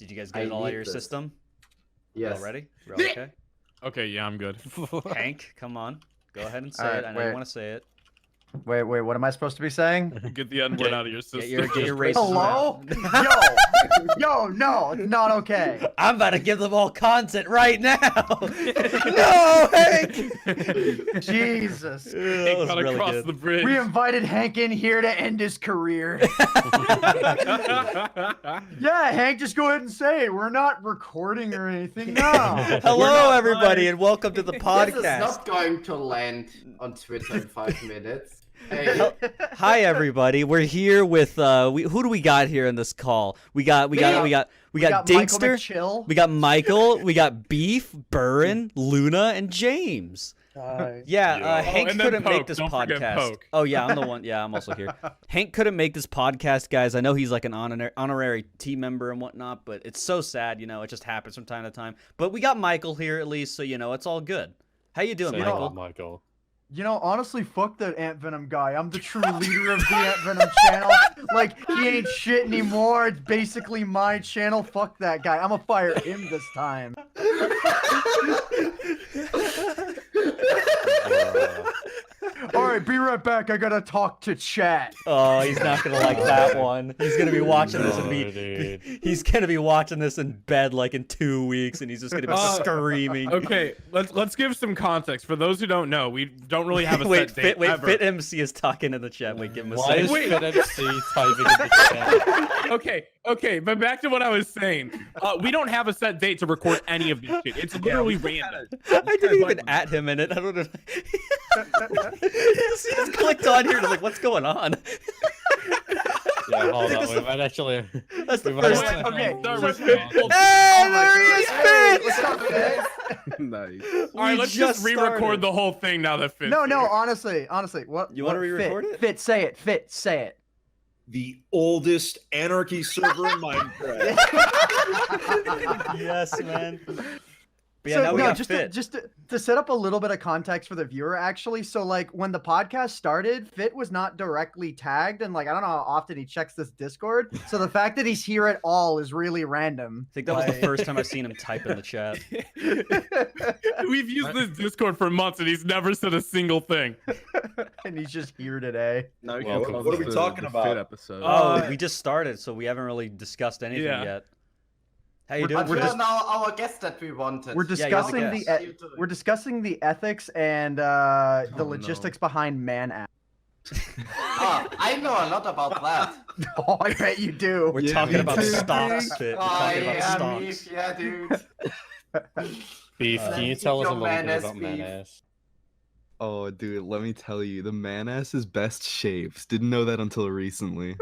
Did you guys get it all out of your system? Yes. All ready? We're all okay? Okay, yeah, I'm good. Hank, come on. Go ahead and say All right, it. I know wait. you want to say it. Wait, what am I supposed to be saying? Get the N-word out of your system. Get your racism Hello? out. Yo, no, it's not okay. I'm about to give them all content right now. No, Hank. Jesus. That was Gotta really cross good. the bridge. We invited Hank in here to end his career. Yeah, Hank, just go ahead and say it. We're not recording or anything. No. Hello, everybody, and welcome to the This is podcast. not going to land on Twitter in 5 minutes. Hey, Hi, everybody. We're here with who do we got here in this call? We got Michael Dinkster. McChill. We got Michael. We got Beef, Burren, Luna, and James. Hank and then couldn't make Poke. this Don't forget podcast. Poke. Oh yeah, I'm the one. Yeah, I'm also here. Hank couldn't make this podcast, guys. I know he's like an honorary team member and whatnot, but it's so sad. It just happens from time to time. But we got Michael here at least, so it's all good. How you doing, Michael? Michael. Honestly, fuck that AntVenom guy. I'm the true leader of the AntVenom channel. Like, he ain't shit anymore. It's basically my channel. Fuck that guy. I'm gonna fire him this time. Alright, be right back. I gotta talk to chat. Oh, he's not gonna like that one. He's gonna be watching this and he's gonna be watching this in bed like in 2 weeks, and he's just gonna be screaming. Okay, let's give some context for those who don't know. We don't really have a set date ever. FitMC is talking in the chat. Wait, give him a Why is second. FitMC typing in the chat? Okay, but back to what I was saying. We don't have a set date to record any of this shit. It's literally random. I didn't even at him in it. I don't know. He just clicked on here and was like, what's going on? Yeah, hold on. We might actually. That's the we first might- time. Okay, Start so with Fit- Fit. Hey, Oh my there he is, God. Fit! What's up, Fit? Nice. All right, We let's just re-record started. the whole thing now that Fit. No, honestly, what? You wanna what- re-record Fit, it? Fit, say it. Fit, say it. The oldest anarchy server in Minecraft. Yes, man. But yeah, So, now we got just Fit. to set up a little bit of context for the viewer, actually. So, like, when the podcast started, Fit was not directly tagged, and like, I don't know how often he checks this Discord. So the fact that he's here at all is really random. I think that was the first time I've seen him type in the chat. We've used this Discord for months and he's never said a single thing. And he's just here today. Now we Well, can what are we talking about? Fit episode. Oh, we just started, so we haven't really discussed anything Yeah. yet. How you We're- doing? but we're you're just- now our guest that we wanted. We're Yeah, you're the discussing guest. we're discussing the ethics and the no. logistics behind man app. I know a lot about that. Oh, I bet you do. We're Yeah, talking me about too. stocks, Fit. We're talking about yeah, stocks. me, yeah, dude. Beef, can you tell us a Your little bit man-ass about beef. man-ass? Oh, dude, let me tell you, the man-ass is best shapes. Didn't know that until recently.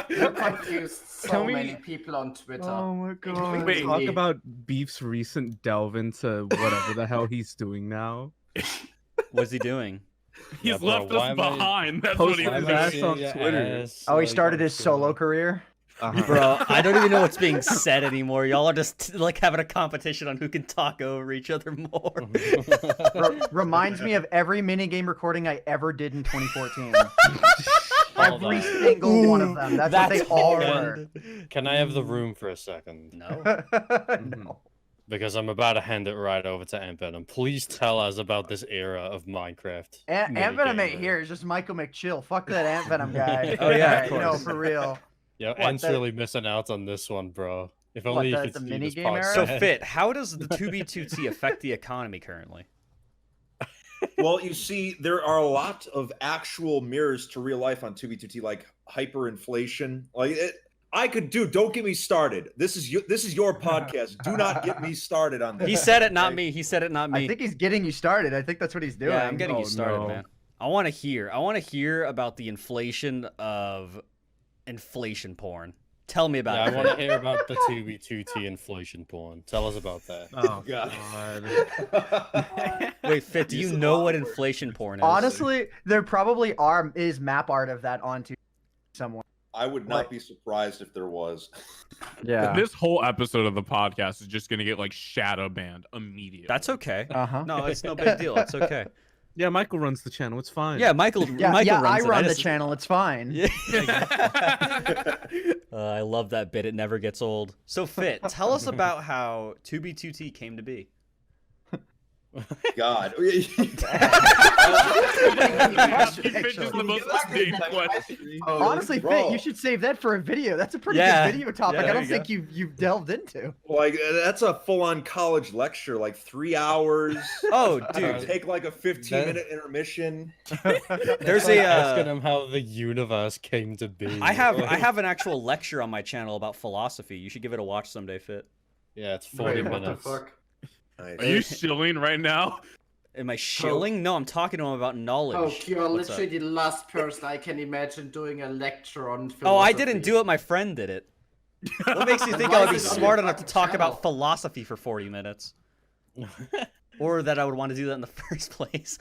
You confused so Can we- many people on Twitter. Oh my god. Wait, Talk about Beef's recent delve into whatever the hell he's doing now. What's he doing? He's Yeah, bro, left why us am I- behind. That's Post what he's his doing. ass on Twitter. Oh, he started his solo career. Bro, I don't even know what's being said anymore. Y'all are just like having a competition on who can talk over each other more. Reminds me of every minigame recording I ever did in 2014. Hold Every on. single one of them. That's what they all were. hard. Can I have the room for a second? No. No. Because I'm about to hand it right over to AntVenom. Please tell us about this era of Minecraft. AntVenom ain't minigame. here. It's just Michael McChill. Fuck that AntVenom guy. Oh, yeah, of You know, course. for real. Yo, What, Ant's that- really missing out on this one, bro. If What, only you the- could the see this minigame era? podcast. So, Fit, how does the 2B2T affect the economy currently? Well, you see, there are a lot of actual mirrors to real life on 2B2T, like hyperinflation. Like I could do. Don't get me started. This is your podcast. Do not get me started on this. He said it, not me. He said it, not me. I think he's getting you started. I think that's what he's doing. Yeah, I'm getting you Oh, started, no. man. I want to hear about the inflation of inflation porn. Tell me about Yeah, I it. want to hear about the 2B2T inflation porn. Tell us about that. Oh God. god. Wait, Fit, do you know what inflation porn is? Honestly, there probably is map art of that onto somewhere. I would not be surprised if there was. Yeah. This whole episode of the podcast is just gonna get like shadow banned immediately. That's okay. Uh-huh. No, it's no big deal. It's okay. Yeah, Michael runs the channel. It's fine. Yeah, Michael. Yeah, Michael yeah, I runs it. run the just- channel. It's fine. Yeah. I love that bit. It never gets old. So, Fit, tell us about how 2B2T came to be. God. Honestly, bro. Fit, you should save that for a video. That's a pretty Yeah. good video topic. Yeah, I there don't you think you've delved into. Like that's a full-on college lecture, like 3 hours. Oh, Dude, dude. take like a 15-minute intermission. There's Like a. asking him how the universe came to be. I have an actual lecture on my channel about philosophy. You should give it a watch someday, Fit. Yeah, it's 40 Wait, what the minutes. fuck? Nice. Are you shilling right now? Am I shilling? No, I'm talking to him about knowledge. Oh, you're What's up? literally the last person I can imagine doing a lecture on philosophy. Oh, I didn't do it. My friend did it. What makes you think I would be Why is it on smart your enough to fucking talk channel? about philosophy for 40 minutes? Or that I would want to do that in the first place?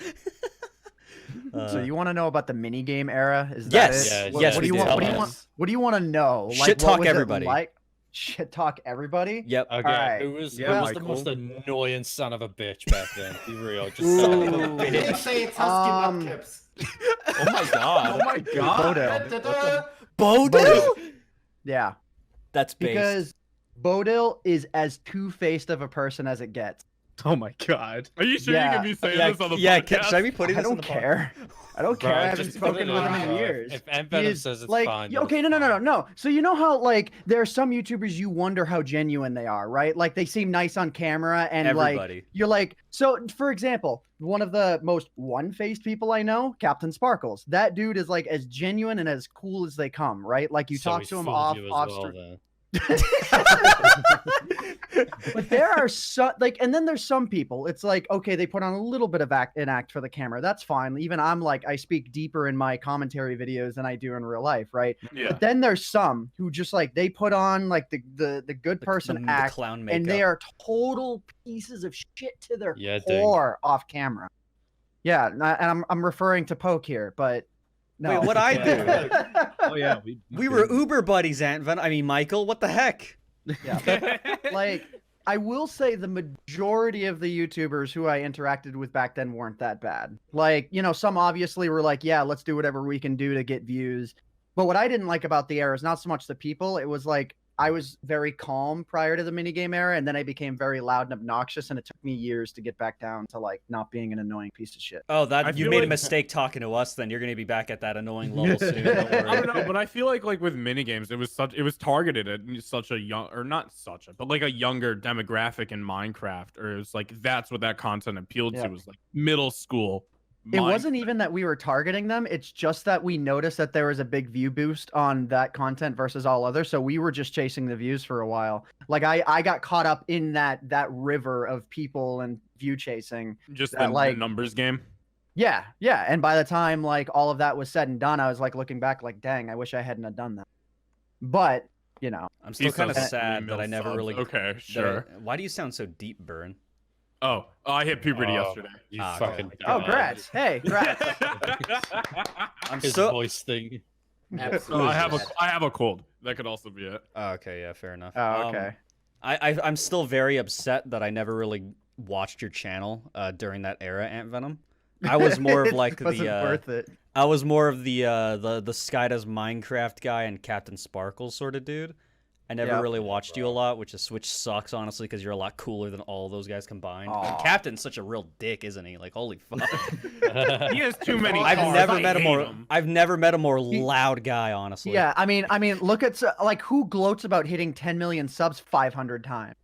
So you want to know about the minigame era? Is that Yes, it? Yeah, What, yes, what do we you want? do. What do you Yes. want? What do you want to know? Shit what talk was it everybody. Like? Shit talk everybody. Yep. Okay, Alright. who was, Yeah, who was the Michael. most annoying son of a bitch back then? Be real. Just Ooh. say it. Didn't say it's Husky Um, Mudcaps. Oh my god. Oh my god. Bodil. Bodil? Yeah, That's based. because Bodil is as two-faced of a person as it gets. Oh my god. Are you sure Yeah. you can be saying yeah, this on the yeah, podcast? should I be putting I this in don't the pod? care. I don't care. Bro, I haven't just put spoken it with in, him in bro. years. If He AntVenom is, says it's like, fine, yeah, then okay, it's no. fine. So you know how like there are some YouTubers you wonder how genuine they are, right? Like they seem nice on camera and Everybody. like you're like so. For example, one of the most one-faced people I know, Captain Sparkles. That dude is like as genuine and as cool as they come, right? Like you So talk he's to him fooled off you as off well, stream. then. But there are some like, and then there's some people. It's like okay, they put on a little bit of an act for the camera. That's fine. Even I'm like, I speak deeper in my commentary videos than I do in real life, right? Yeah. But then there's some who just like they put on like the good person the act, clown makeup. and they are total pieces of shit to their Yeah, dang. core off camera. Yeah, and I'm referring to Poke here, but no. Wait, what I do? Oh yeah. We were Uber buddies, AntVenom. I mean, Michael. What the heck? Like I will say the majority of the YouTubers who I interacted with back then weren't that bad. Like, you know, some obviously were like, yeah, let's do whatever we can do to get views. But what I didn't like about the era is not so much the people. It was like I was very calm prior to the minigame era, and then I became very loud and obnoxious, and it took me years to get back down to like not being an annoying piece of shit. Oh, I you feel made a like- mistake talking to us. Then you're gonna be back at that annoying level soon. Don't I worry. don't know, but I feel like with minigames, it was targeted at such a young, or not such a, but like a younger demographic in Minecraft, or it was like that's what that content appealed Yeah. to, was like middle school. It wasn't even that we were targeting them. It's just that we noticed that there was a big view boost on that content versus all others. So we were just chasing the views for a while. Like I got caught up in that river of people and view chasing. just that, the like- numbers game. Yeah. And by the time like all of that was said and done, I was like looking back like, dang, I wish I hadn't have done that. But, you know, I'm still He kind of says sad mil that I never subs. really. Okay, that I- sure. why do you sound so deep, Burn? Oh, I hit puberty Oh, yesterday. You Ah, fucking. oh, god. grats. Hey, grats. I'm His so. voice thing. Absolutely. I have a cold. That could also be it. Oh, okay, yeah, fair enough. Oh, okay. I'm still very upset that I never really watched your channel during that era, AntVenom. I was more of like It wasn't worth it. I was more of the Sky Does Minecraft guy and Captain Sparkles sort of dude. I never Yeah. really watched you a lot, which sucks honestly because you're a lot cooler than all those guys combined. And Aw. Captain's such a real dick, isn't he? Like holy fuck. He has too many. I've cars. never I met a hate more him. I've never met a more loud guy, honestly. Yeah, I mean, look at like who gloats about hitting 10 million subs 500 times.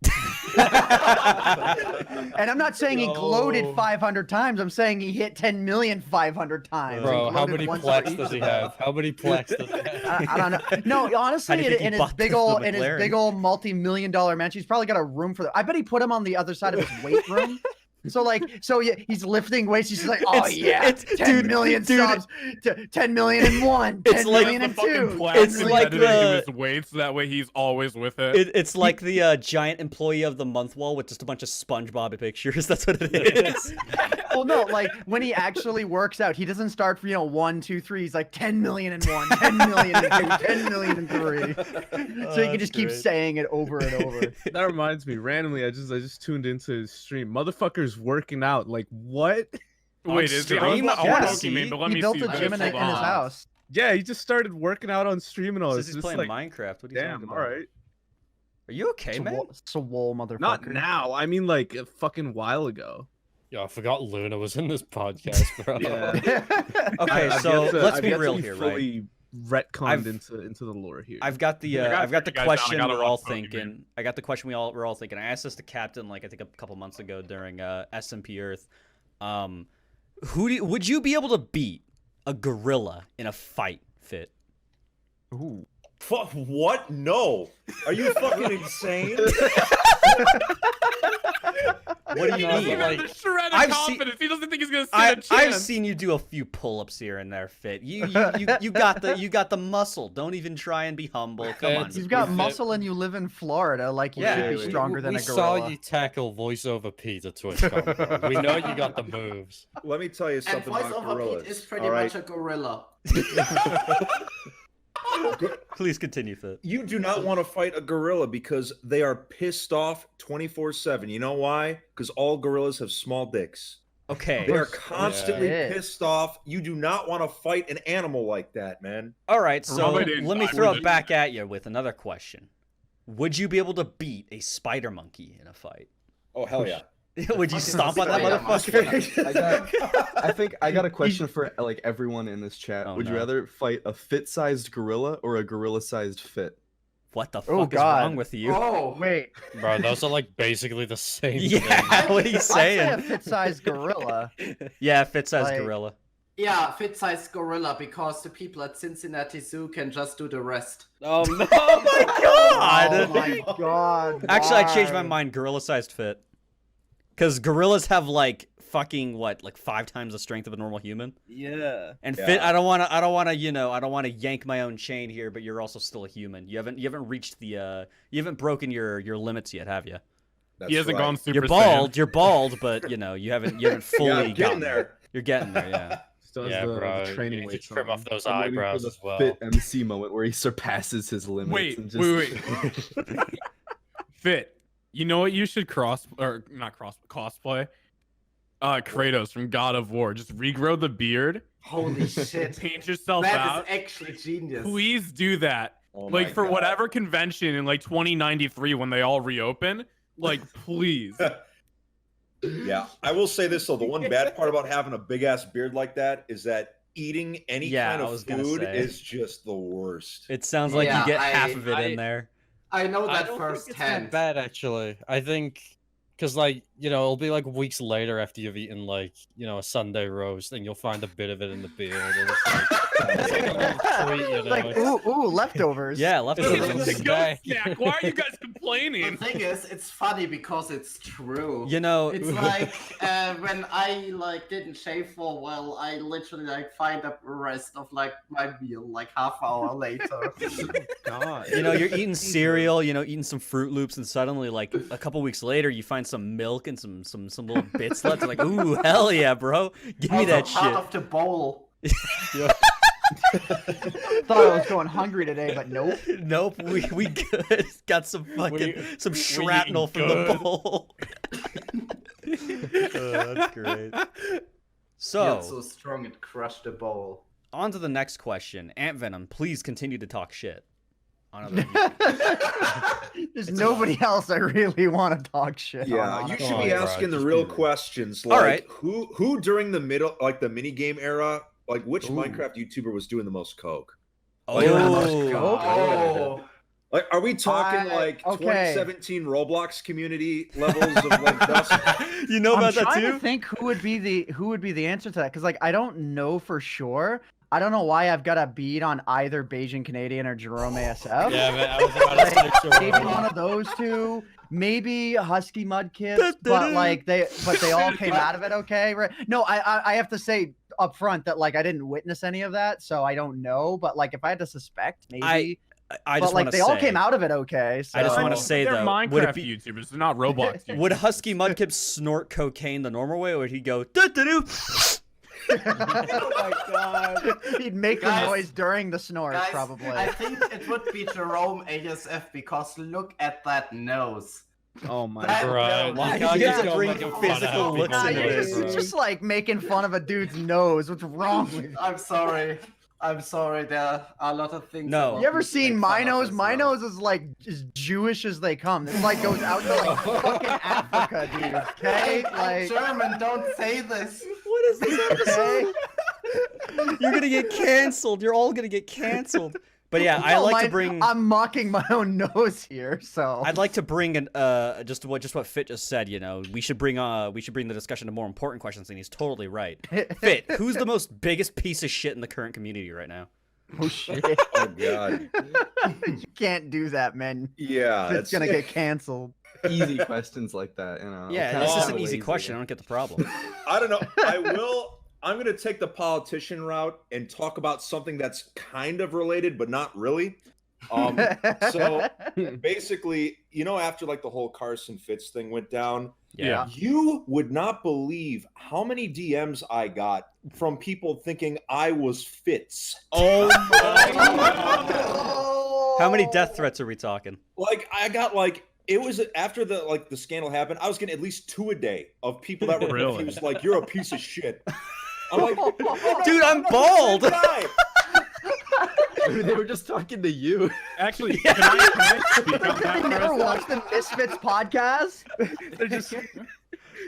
And I'm not saying he gloated 500 times. I'm saying he hit 10 million 500 times. Bro, He how gloated many once for plex each does he of them. have? How many plex does he have? I don't know. No, honestly, How do you think he in his bought big the old McLaren? multi-million-dollar mansion, he's probably got a room for that. I bet he put him on the other side of his weight room. So yeah, he's lifting weights. He's like, oh yeah, 10 million subs, 10 million and one, 10 It's like million and The fucking two. plastic It's like editing the- his weights, so that way he's always with it. It's like the giant employee of the month wall with just a bunch of SpongeBob pictures. That's what it is. Well, no, like when he actually works out, he doesn't start for 1, 2, 3. He's like 10 million and one, 10 million and two, 10 million and three. So he can just keep saying it over and over. That reminds me, randomly, I just tuned into his stream. Motherfucker's working out. Like what? Wait, is he? I was stream? watching Yeah. Pokemon, but let He me built see a this. gym in Hold his on. house. Yeah, he just started working out on stream and all. Says It's he's just playing like, Minecraft. What are you damn, talking all about? right. Are you okay, man? Swole motherfucker. Not now. I mean, like a fucking while ago. Yeah, I forgot Luna was in this podcast, bro. Okay, I've so yet to- let's I've be yet to real here, right? fully retconned I've- into the lore here. I've got the I gotta I've got the track you guys down. I question gotta we're all watch Pokemon. thinking. I got the question we're all thinking. I asked this to Captain like I think a couple months ago during SMP Earth. Would you be able to beat a gorilla in a fight? Fit? Ooh. Fuck, what? No. Are you fucking insane? What do you He mean? has a shred of I've seen- confidence. He doesn't think he's gonna stand a chance. I've seen you do a few pull-ups here and there, Fit. You got the muscle. Don't even try and be humble. Come on. You've got Fit. muscle and you live in Florida. Like you Yeah. should be stronger than we a gorilla. saw you tackle voiceover Pete at TwitchCon, bro. We know you got the moves. Let me tell you And something voice about over gorillas. Pete is pretty all right? much a gorilla. Please continue, Fit. You do not want to fight a gorilla because they are pissed off 24/7. You know why? Because all gorillas have small dicks. Okay. They are constantly Yeah. pissed off. You do not want to fight an animal like that, man. All right. So Robert didn't let me die throw with it it. back at you with another question. Would you be able to beat a spider monkey in a fight? Oh, hell yeah. Would you stomp on that spider motherfucker? I think I got a question for like everyone in this chat. Oh, Would you no. rather fight a fit-sized gorilla or a gorilla-sized fit? What the Oh, fuck is God. wrong with you? Oh, Wait, Bro, those are like basically the same thing. Yeah, what are you I'd say a saying? fit-sized gorilla. Yeah, fit-sized Like- gorilla. yeah, fit-sized gorilla because the people at Cincinnati Zoo can just do the rest. Oh no! Oh my god! Oh my god. Actually, I changed my why? mind. Gorilla-sized fit. Because gorillas have like fucking what, like 5 times the strength of a normal human. Yeah. And Yeah. fit, I don't want to, I don't want to yank my own chain here. But you're also still a human. You haven't reached the, you haven't broken your limits yet, have you? That's He hasn't right. gone super You're bald. You're bald, but you haven't fully Yeah, I'm getting gotten there. You're getting there, yeah. Still has Yeah, the bro. training You need to weights trim on. off those I'm waiting for eyebrows the as well. Fit MC moment where he surpasses his limits. Wait, and just... wait. Fit. You know what you should cosplay? Kratos from God of War. Just regrow the beard, Holy shit. paint yourself That out. is actually genius. Please do that. Oh Like my for God. whatever convention in like 2093 when they all reopen. Like please. Yeah, I will say this though: the one bad part about having a big ass beard like that is that eating any Yeah, kind I of was gonna food say. is just the worst. It sounds like Yeah, you get half I- of it in there. I know I that don't think it's that firsthand. bad actually. I think because like it'll be like weeks later after you've eaten like a Sunday roast, and you'll find a bit of it in the beard. And it's like a little treat, you know? Like ooh, leftovers. Yeah, It's leftovers. a It's ghost back. snack. Why are you guys The complaining? thing is, it's funny because it's true. You know, It's like when I like didn't shave for a while, I literally like find the rest of like my meal like half hour later. God. you know, you're eating cereal, eating some Fruit Loops, and suddenly, like a couple weeks later, you find some milk and some little bits left. You're like, ooh, hell yeah, bro, give me Also that part shit. of the bowl. Thought I was going hungry today, but nope. Nope, we good. Got some fucking some shrapnel from the good. bowl. That's great. It's So, so strong it crushed the bowl. on to the next question. AntVenom, please continue to talk shit. On other There's nobody else I really want to talk shit Yeah, on. you honestly. should be bro, asking the just real do it. questions. All Like right. who during the middle, like the mini game era, like which Ooh. Minecraft YouTuber was doing the most coke? Oh, Oh, Like, are we talking like okay. 2017 Roblox community levels of like dust? you know I'm about that trying too? to think who would be the answer to that because like I don't know for sure. I don't know why I've got a bead on either Bayesian Canadian or Jerome ASF. Yeah, man, I was about to say Maybe Jerome. one of those two. Maybe Husky Mudkips, but like they all came out of it okay, right? No, I have to say up front that like I didn't witness any of that, so I don't know. But like if I had to suspect, maybe. I but just like want to they say, all came out of it okay. So. I just want to say They're though, Minecraft would it be YouTubers, they're not Roblox YouTubers. would Husky Mudkip snort cocaine the normal way, or would he go doo-doo-doo? Oh my god. He'd make the Guys- noise during the snort, guys, probably. I think it would be Jerome ASF because look at that nose. Oh my That- god. Right. Why you do can't you just have to go bring making fun of physical how looks people Nah, into look, you're this? bro. just like making fun of a dude's nose. What's wrong with you? I'm sorry. I'm sorry. There are a lot of things. No. about You ever me to seen make my fun of nose? as My well. nose is like as Jewish as they come. This like goes out to like fucking Africa, dude. Okay, I'm like German. Don't say this. What is this episode? You're gonna get canceled. You're all gonna get canceled. But yeah, I No, like to mine- bring. I'm mocking my own nose here, so. I'd like to bring an just what Fit just said. You know, we should bring the discussion to more important questions, and he's totally right. Fit, who's the most biggest piece of shit in the current community right now? Oh shit! Oh god. You can't do that, man. Yeah, It's gonna get canceled. Easy questions like that, you know. Yeah, kinda it's just an lazy. easy question. I don't get the problem. I don't know. I'm going to take the politician route and talk about something that's kind of related, but not really. So basically, after like the whole Carson Fitz thing went down, Yeah. you would not believe how many DMs I got from people thinking I was Fitz. Oh my! How many death threats are we talking? Like I got it was after the scandal happened. I was getting at least 2 a day of people that were Really? confused. Like you're a piece of shit. I'm like, Dude, I'm bald. guy. Dude, they were just talking to you. Actually, can I speak on that You for a never second? watched the Misfits podcast?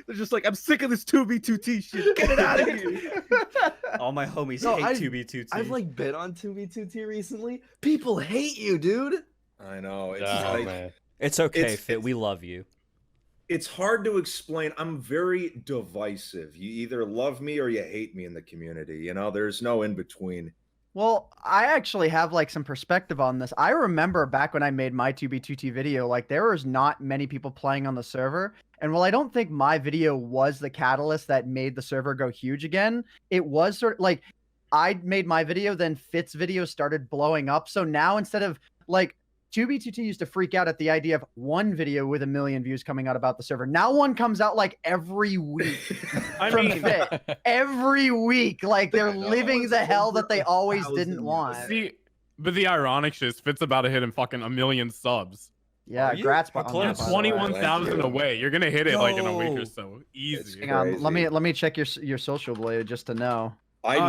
They're just like, I'm sick of this 2B2T shit. Get it out of here. All my homies No, hate I've- 2B2T. I've like been on 2B2T recently. People hate you, dude. I know. It's Oh, like man. It's okay, it's- Fit. We love you. it's hard to explain. I'm very divisive. You either love me or you hate me in the community. There's no in between. Well, I actually have like some perspective on this. I remember back when I made my 2B2T video, like there was not many people playing on the server. And while I don't think my video was the catalyst that made the server go huge again, it was sort of like I made my video, then Fit's video started blowing up. So now instead of like 2B2T used to freak out at the idea of one video with 1 million views coming out about the server. Now one comes out like every week. I from mean, Fit. Every week. Like they're I know, living it's the hell over that they always 1,000 didn't views. want. see, but the ironic shit is Fitz about to hit him fucking 1 million subs. Yeah, Are you? grats How on close? that, by the way. 21,000 away. You're gonna hit it like in a week Yo. or so. Easy. Hang on, let Crazy. me check your social blade just to know. I Uh,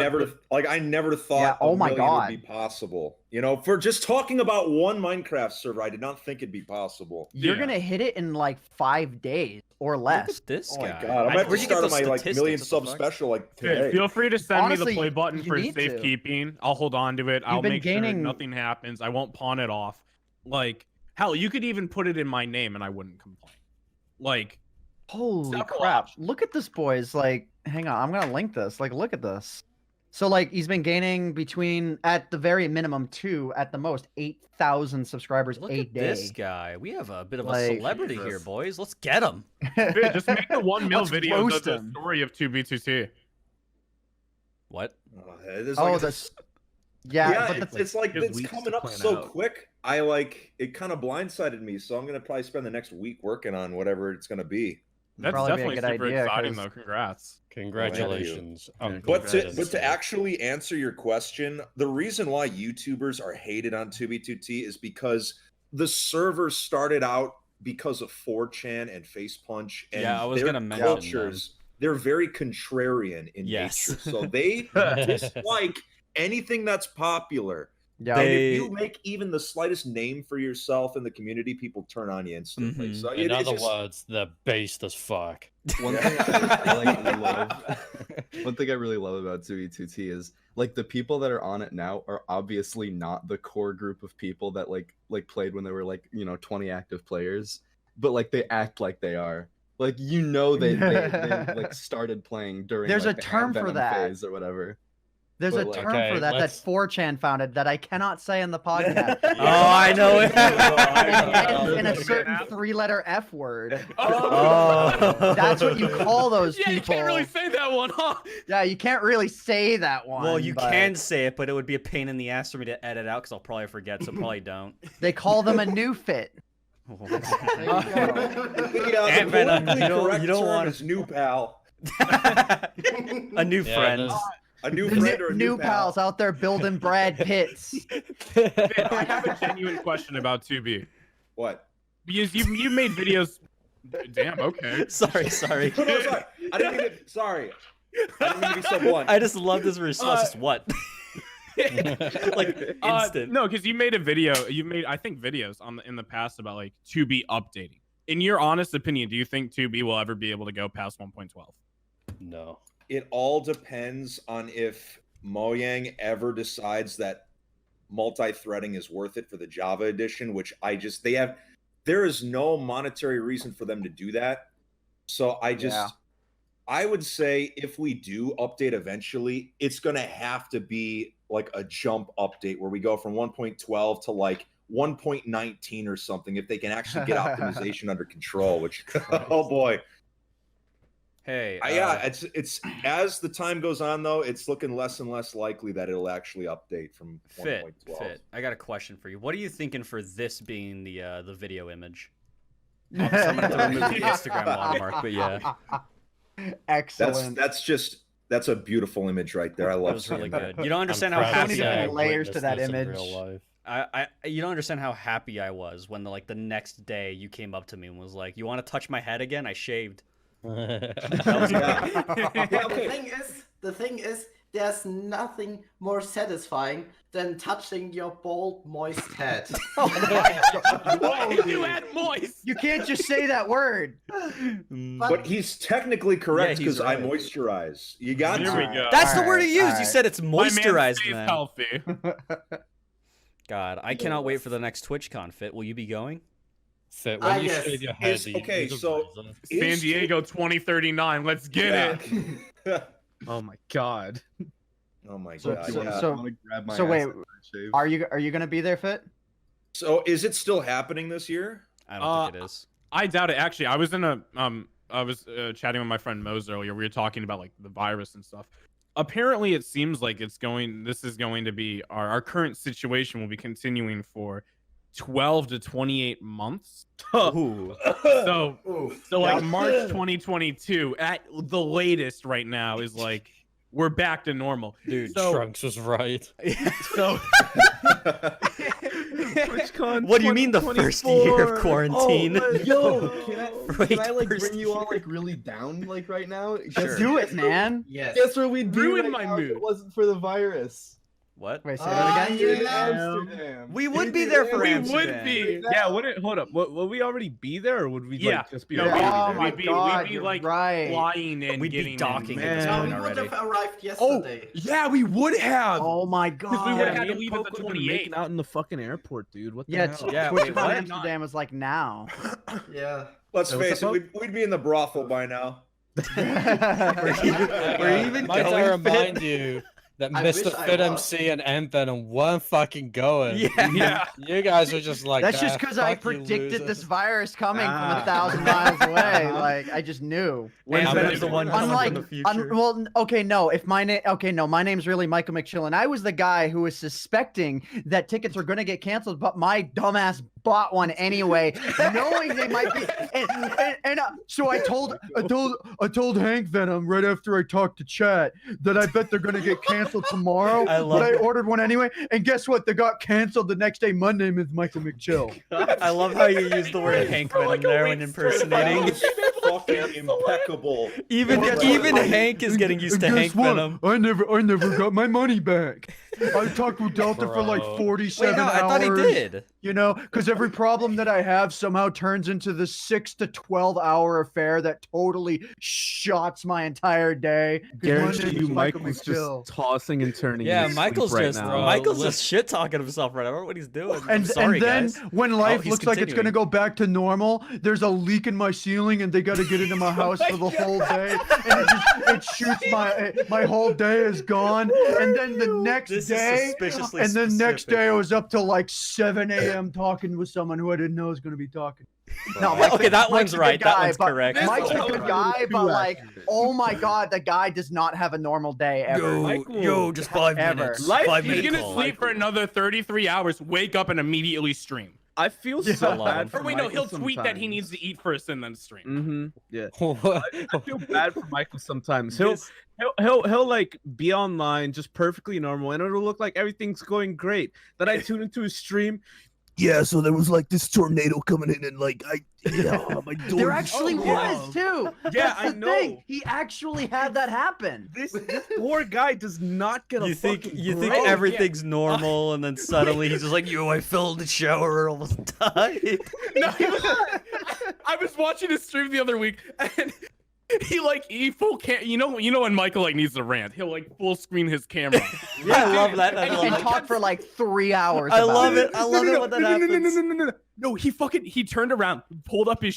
never thought Yeah, oh a my million God. would be possible. For just talking about one Minecraft server, I did not think it'd be possible. You're Yeah. gonna hit it in like 5 days or Look less. at this Oh my guy. god, I'm gonna have to Where'd you get start on those my statistics? million What the sub fuck? special Fitz, today. feel free to send me Honestly, the play button you for need to. safekeeping. I'll hold on to it. I'll been make sure gaining- nothing happens. I won't pawn it off. Like, hell, you could even put it in my name and I wouldn't complain. Like, Holy Several crap. options. Look at this, boys. Like, hang on, I'm gonna link this. Like, look at this. So like he's been gaining between at the very minimum 2, at the most 8,000 subscribers Look a at day. this guy. We have a bit of a Like- celebrity here, Jesus. boys. Let's get him. Fit, just make the 1 mil Let's video of roast the him. story of 2B2T. What? There's Oh, like- this. Yeah, yeah, but it's, the, it's like Gives it's weeks coming to up plan so out. quick. It kind of blindsided me, so I'm gonna probably spend the next week working on whatever it's gonna be. That's probably be a definitely good super idea, exciting 'cause- though. Congrats. Congratulations. Uncle But to Fitz. actually answer your question, the reason why YouTubers are hated on 2B2T is because the server started out because of 4chan and Facepunch, and Yeah, I was their gonna mention them. cultures. They're very contrarian in Yes. nature, so they dislike anything that's popular. yeah, And They- if you make even the slightest name for yourself in the community, people turn on you instantly. Mhm. So In it's other just- words, they're based as fuck. One thing I like love, one thing I really love about 2E2T is like the people that are on it now are obviously not the core group of people that like played when they were 20 active players, but like they act like they are. Like they like started playing during There's like, a the term for AntVenom that. phase or whatever. there's a but, like- term Okay, for that let's- that 4chan founded that I cannot say in the podcast. Oh, I know it. And a certain 3-letter F word. Oh. That's what you call those Yeah, people. you can't really say that one, huh? Yeah, you can't really say that one. Well, you but can say it, but it would be a pain in the ass for me to edit out because I'll probably forget, so probably don't. They call them a new fit. AntVenom, Correct you don't term want is new pal. A new Yeah, friend. there's- A new The friend or a new pal. pals out there building Brad Pitts. Fit, I have a genuine question about 2B. What? because you made videos. Damn. Okay. Sorry. No, sorry. I didn't mean to. Sorry. I didn't mean to be so blunt. I just love this response. Just what? Like instant. No, because you made a video. You made, I think, videos in the past about like 2B updating. In your honest opinion, do you think 2B will ever be able to go past 1.12? No. It all depends on if Mojang ever decides that multi-threading is worth it for the Java edition, which there is no monetary reason for them to do that. So I would say if we do update eventually, it's going to have to be like a jump update where we go from 1.12 to like 1.19 or something, if they can actually get optimization under control, which, oh boy. Hey, Yeah, it's as the time goes on though, it's looking less and less likely that it'll actually update from 1.12. Fit. I got a question for you. What are you thinking for this being the video image? I'm gonna have to remove the Instagram watermark, but yeah, Excellent. That's a beautiful image right there. I that love was really seeing that. good. You don't understand I'm how proud to happy say I I Many layers to witnessed that this in image. real life. you don't understand how happy I was when the next day you came up to me and was like, "You want to touch my head again?" I shaved. That was great. Yeah, okay. The thing is, there's nothing more satisfying than touching your bald, moist head. Why did you add moist? You can't just say that word. But he's technically correct Yeah, he's because I right. moisturize. You got Here to. we go. That's the All word right, you used. all You right. said it's My man moisturized, stays man. healthy. God, I cannot wait for the next TwitchCon. Fit, will you be going? Fit, when you yes. shave your head, Is- do you okay, use a so- razor? San Diego 2039. Let's get it. Oh my god. Oh my So- god. so- yeah. so- I'm gonna grab my so wait, ass after I shave. Are you gonna be there, Fit? So is it still happening this year? I don't think it is. I doubt it. Actually, I was chatting with my friend Mose earlier. We were talking about like the virus and stuff. Apparently, it seems like this is going to be our current situation will be continuing for 12 to 28 months. Ooh. So Oof. like March 2022 at the latest right now is like we're back to normal. Dude, So- Trunks was right. So TwitchCon What do you mean the first year of 2024? quarantine? Oh, let's Yo, go. can I like first bring you all year. like really down like right now? Sure. Do it, man. Yes. Guess where we'd be Ruin right my now if mood. it wasn't for the virus. What? Wait, say Ah, that again. In yeah. Amsterdam. We would be there for we Amsterdam. would be. Yeah, hold up. Would we already be there, or would we Yeah. like just be? No, around Oh there? my we'd be god, you're you're like right. flying and We'd be getting in. docking at this Man. No, point we would already. have arrived Oh, yesterday. yeah, we would have. Oh my we god. would've had me to and leave at Poke the would've been 28th. making out in the fucking airport, dude. What the Yeah, hell? Yeah, Twitch wait, Con what? Amsterdam is like now. Yeah. Let's So what's face it, up, we'd be in the brothel by now. We're even Might I going, remind Fit? you that I Mr. wish I FitMC and AntVenom weren't fucking going. Yeah. You guys were just like, That's just "Ah, because I fuck you predicted losers." this virus coming from Ah. 1,000 miles away. Like I just knew. And How Venom's many- the one coming Unlike, from the future. well, okay, no. If my name, okay, no, my name's really Michael McChillin. I was the guy who was suspecting that tickets were going to get canceled, but my dumbass bought one anyway, knowing they might be. So I told Hank Venom right after I talked to chat that I bet they're going to get canceled tomorrow. I love but I it. ordered one anyway, and guess what? They got canceled the next day. My name is Michael McChill. I love how you use the word Hank Venom there when impersonating. That was fucking impeccable. Even Guess even what? Hank is getting used to And Hank guess what? Venom. I never got my money back. I talked with Delta for like Bro. 47 Wait, no, hours. I thought he did. You know, because every problem that I have somehow turns into the 6 to 12-hour affair that totally shots my entire day. 'Cause my Guarantee name you, is Michael's McChill. just tossing and turning. in Yeah, his Michael's sleep right just now. Michael's Look- just shit talking himself right now. I don't know what he's doing. I'm And, sorry, and then guys. when life he's looks like it's gonna continuing. go back to normal, there's a leak in my ceiling, and they got to get into my house for the whole day, and it shoots my whole day is gone. And then the next This is day, suspiciously and the next specific. day I was up till like 7 a.m. talking with someone who I didn't know was gonna be talking. No, Well, okay, that Mike's one's a good right. That guy, one's but correct. Mike's a Oh, good wow. guy, but Too like, accurate. oh my god, the guy does not have a normal day ever. Michael, just 5 Ever. minutes. Life- 5 He's minute gonna call. sleep for another 33 hours, wake up and immediately stream. I feel Yeah. so I love bad him. for Or wait, no, Michael he'll tweet that he sometimes. needs to eat first and then stream. Mm-hmm. Yeah. What? I feel bad for Michael sometimes. This- He'll like be online just perfectly normal, and it'll look like everything's going great. Then I tune into his stream. yeah, so there was like this tornado coming in, and like my door. There actually was too. Yeah, That's I the know. thing. He actually had that happen. This poor guy does not get a You think fucking break. everything's normal, and then suddenly he's just like, "Yo, I fell in the shower and almost died." No, I was watching his stream the other week, and he full you know when Michael like needs to rant, he'll like full screen his camera. Yeah, I love that. I And, love and that. talk for like 3 hours. I about love it. I love it when that happens. No, he turned around, pulled up his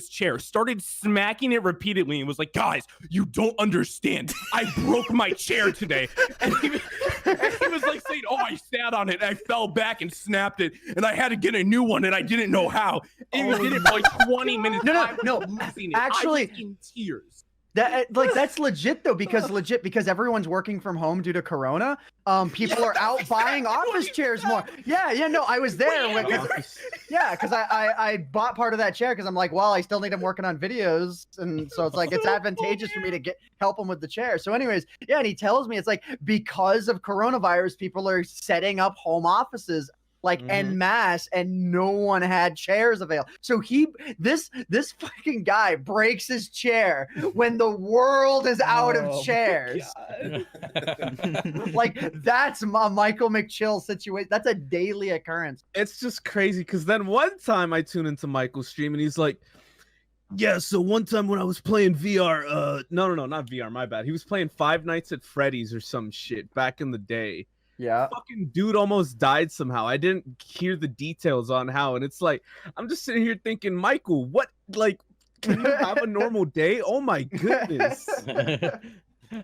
chair, started smacking it repeatedly, and was like, "Guys, you don't understand. I broke my chair today." And he was like saying, "Oh, I sat on it, I fell back and snapped it, and I had to get a new one, and I didn't know how." And he did it for like 20 minutes. No, I was no. losing it. I Actually- was in tears. That's legit though, because everyone's working from home due to Corona. People are out buying office chairs more. Yeah, no, I was there. Because I bought part of that chair because I'm like, well, I still need him working on videos, and so it's like it's advantageous for me to help him with the chair. So, anyways, yeah, and he tells me it's like because of coronavirus, people are setting up home offices like en masse, and no one had chairs available. So this fucking guy breaks his chair when the world is out of chairs. Like that's my Michael McChill situation. That's a daily occurrence. It's just crazy because then one time I tune into Michael's stream and he's like, yeah, so one time when I was playing VR, no, not VR, my bad. He was playing Five Nights at Freddy's or some shit back in the day. Yeah. Fucking dude almost died somehow. I didn't hear the details on how, and it's like I'm just sitting here thinking, Michael, what, like, can you have a normal day? Oh my goodness.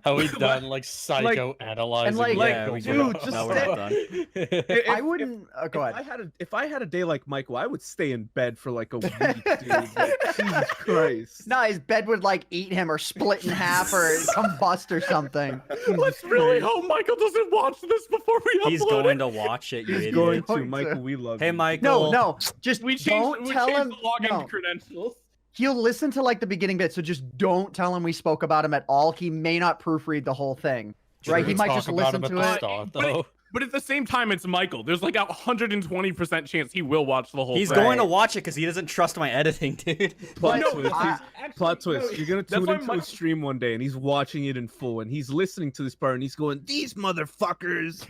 How we done like psychoanalyzing? and, like, Yeah, Michael. we dude, just just no, we're not done. I wouldn't. Go If ahead. if I had a day like Michael, I would stay in bed for like a week, dude. Like, Jesus Christ. No, his bed would like eat him or split in half or combust or something. Let's really hope Michael doesn't watch this before we upload He's it. going to watch it. You He's idiot. going to, Going to. Michael. We love Hey, you. Michael. No, just We changed, don't tell him. the login No. credentials. He'll listen to like the beginning bit, so just don't tell him we spoke about him at all. He may not proofread the whole thing, right? We He might talk just about listen him to at the it. start, But though. But at the same time, it's Michael. There's like a 120% chance he will watch the whole He's thing. going to watch it because he doesn't trust my editing, dude. Plot No, twist. I- Plot twist. You're gonna That's tune why into Michael- a stream one day, and he's watching it in full, and he's listening to this part, and he's going, "These motherfuckers."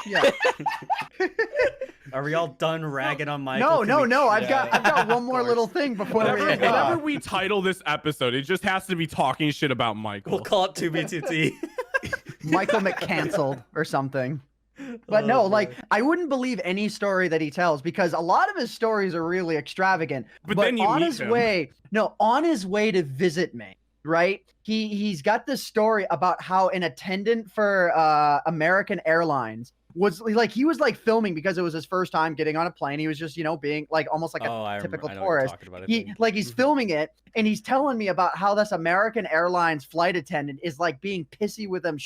Yeah. Are we all done ragging on Michael? No, Can we- I've Yeah. got one more little thing before we. Whatever we title this episode, it just has to be talking shit about Michael. We'll call it 2B2T. Michael McCanceled or something. But no, like I wouldn't believe any story that he tells because a lot of his stories are really extravagant. But then you on meet his him. on his way to visit me, right? He's got this story about how an attendant for American Airlines was like he was like filming because it was his first time getting on a plane. He was just being like almost like a typical I know what you're tourist. talking about, I think. He's filming it and he's telling me about how this American Airlines flight attendant is like being pissy with him,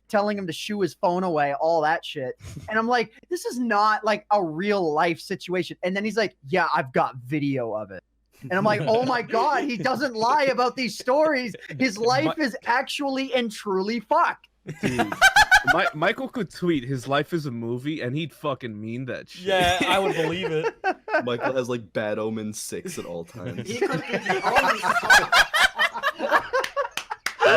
telling him to shoo his phone away, all that shit. And I'm like, this is not like a real life situation. And then he's like, yeah, I've got video of it. And I'm like, oh my God, he doesn't lie about these stories. His life is actually and truly fucked. Dude, Michael could tweet his life is a movie, and he'd fucking mean that shit. Yeah, I would believe it. Michael has like Bad Omen 6 at all times. He could be the only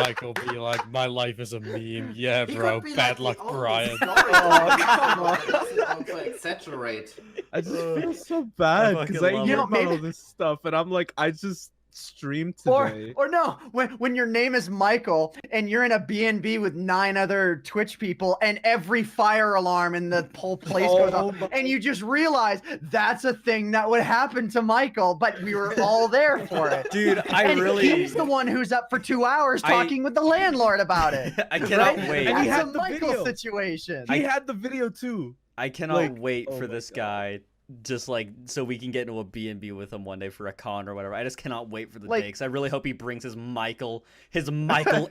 Michael be like, my life is a meme. Yeah, He bro. could be Bad like the luck, only Brian. story Oh, that come on. doesn't also exaggerate. I just feel so bad fucking because I love hear it. about all Maybe- this stuff, and I'm like, I just streamed Or today. no, when your name is Michael and you're in a B&B with 9 other Twitch people and every fire alarm in the whole place goes Oh off and you just realize that's a thing that would happen to Michael, but we were all there for it. Dude, I And really... he's the one who's up for 2 hours I- talking with the landlord about it. I cannot Right? wait. And he That's had a the Michael video. situation. He had the video too. I cannot like, wait oh for my this God. guy, just like so we can get into a B&B with him one day for a con or whatever. I just cannot wait for the Like- day because I really hope he brings his Michael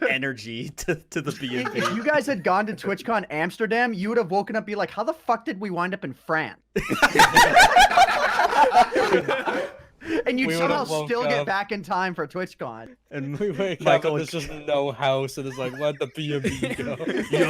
energy to the B&B. If you guys had gone to TwitchCon Amsterdam, you would have woken up and be like, how the fuck did we wind up in France? And you'd We somehow would've woke still get up. back in time for TwitchCon. And We wake up Michael and would there's just no house, and it's like, where'd the B&B go?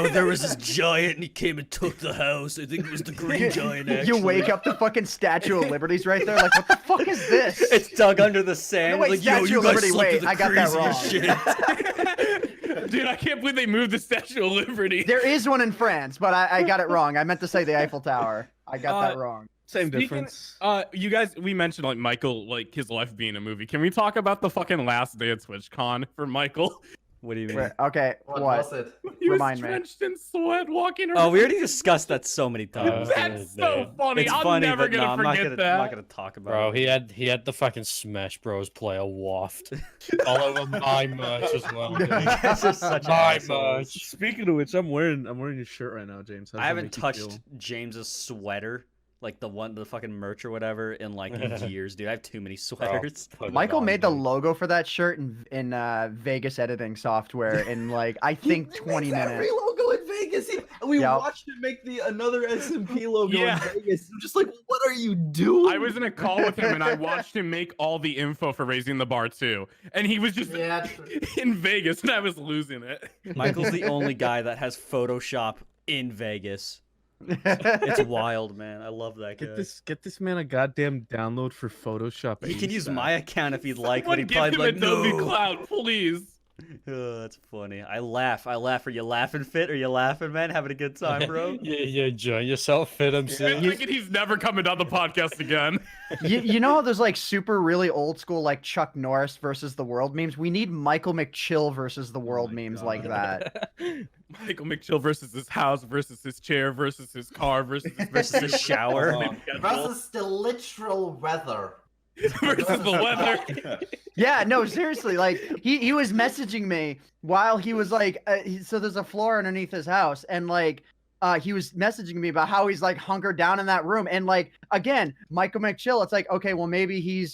there was this giant, and he came and took the house. I think it was the green giant. You wake up, the fucking Statue of Liberty's right there. Like, what the fuck is this? It's dug under the sand. No, wait, like, Statue you of guys Liberty, slept wait, through the I got that craziest shit. Dude, I can't believe they moved the Statue of Liberty. There is one in France, but I got it wrong. I meant to say the Eiffel Tower. I got that wrong. Same Speaking- difference. You guys, we mentioned like Michael, like his life being a movie. Can we talk about the fucking last day at TwitchCon for Michael? What do you mean? Wait, okay, What what? was it? He was Remind me. drenched in sweat walking around. Oh, we already discussed that so many times. That's so funny. It's I'm funny, never but no, gonna I'm not forget gonna, that. I'm not gonna talk about Bro, it. he had the fucking Smash Bros. Player waft all over my merch as well. You guys are such My assholes. merch. Speaking of which, I'm wearing your shirt right now, James. How does I that haven't make you touched feel? James's sweater, like the fucking merch or whatever, in like years, dude. I have too many sweaters. Put it Michael on, made the dude. logo for that shirt in Vegas editing software in like I think 20 minutes. Every logo in Vegas. We Yep. watched him make another SMP logo Yeah. in Vegas. I'm just like, what are you doing? I was in a call with him and I watched him make all the info for Raising the Bar too, and he was just Yeah. in Vegas, and I was losing it. Michael's the only guy that has Photoshop in Vegas. It's wild, man. I love that guy. Get this man a goddamn download for Photoshop. He can use ASAP. my account if he'd like, but Someone he'd give probably him be like, Adobe no. Cloud, please. Oh, that's funny. I laugh. Are you laughing, Fit? Are you laughing, man? Having a good time, bro? You enjoy yourself, FitMC. I'm thinking he's never coming on the podcast again. you know how there's like super really old school like Chuck Norris versus the world memes? We need Michael McChill versus the world my memes God. like that. Michael McChill versus his house versus his chair versus his car versus his Versus the shower. Versus the literal weather. versus the weather. Yeah, no, seriously. Like he was messaging me while he was like, so there's a floor underneath his house, and like he was messaging me about how he's like hunkered down in that room, and like again, Michael McChill. It's like, okay, well maybe he's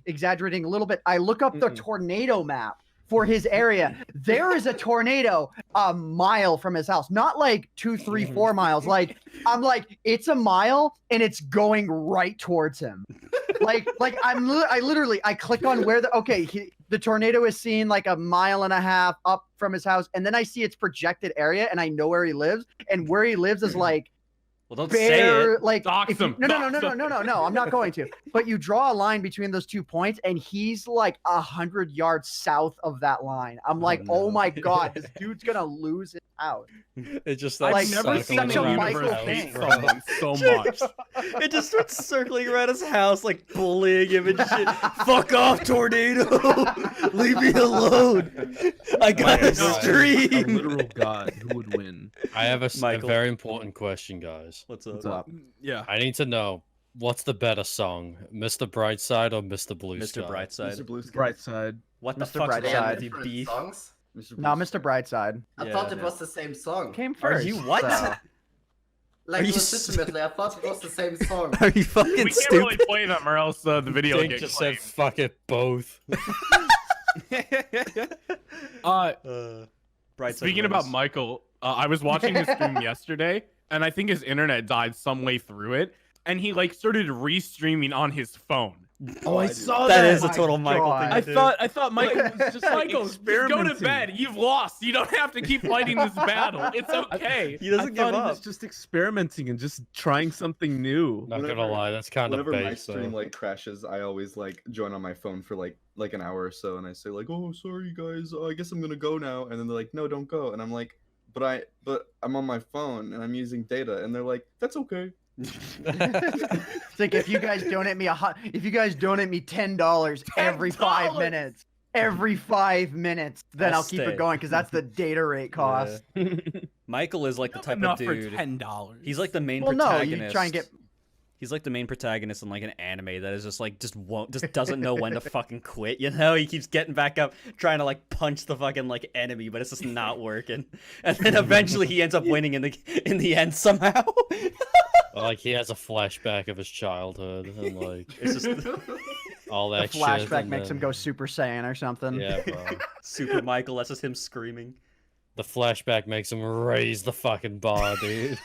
exaggerating a little bit. I look up the tornado map for his area. There is a tornado a mile from his house, not like 2, 3, 4 miles. Like I'm like, it's a mile and it's going right towards him. like I literally click on where the tornado is seen like a mile and a half up from his house, and then I see its projected area, and I know where he lives, and where he lives is like Well, don't say it. like Dox if you- him, no, dox him. I'm not going to. But you draw a line between those 2 points, and he's like 100 yards south of that line. I'm like, oh my god, this dude's gonna lose his house. It's just Like, like I've never such seen a the Michael universe thing. hate someone so much. It just starts circling around his house, like bullying him and shit. Fuck off, tornado! Leave me alone. I gotta Michael, A stream. literal god who would win. I have a Michael. very important question, guys. What's up? What's up? Yeah. I need to know what's the better song, Mr. Brightside or Mr. Blue Mr. Sky? Brightside. Mr. Blue Sky. Bright side. What the Mr. fuck's Brightside. wrong They with you, different beef? songs. Mr. No, Blue Mr. Brightside I Yeah, thought it no. was the same song. Came Are first. you what? so- Like Are you legitimately, I thought it was the same song. Are you fucking We can't stupid? really play them or else the video Dink gets just claimed. said fuck it both. Brightside Speaking about wins. Michael, I was watching his stream yesterday, and I think his internet died some way through it, and he like started restreaming on his phone. Oh, I saw that that. is a total my Michael God. thing. I thought Michael was just like Michael, just go experimenting. to bed. You've lost. You don't have to keep fighting this battle. It's okay. He doesn't I give thought he up. was just experimenting and just trying something new. Not Whenever- gonna lie, that's kind of Whenever my base. stream though. like crashes, I always like join on my phone for like an hour or so, and I say like, "Oh, sorry guys, I guess I'm gonna go now." And then they're like, "No, don't go." And I'm like, "But I'm on my phone and I'm using data." And they're like, "That's okay." It's like if you guys donate me $10 every 5 $10? minutes, then I'll I'll keep stay. it going because that's the data rate cost. Michael is like the type Enough of for dude. $10. He's like the main Well, no, protagonist. you try and get. He's like the main protagonist in like an anime that is just doesn't know when to fucking quit. You know, he keeps getting back up, trying to like punch the fucking like enemy, but it's just not working. And then eventually he ends up winning in the end somehow. Like he has a flashback of his childhood and like It's just all The that shit. flashback and makes him then- go Super Saiyan or something. Yeah, bro. Super Michael. That's just him screaming. The flashback makes him raise the fucking bar, dude.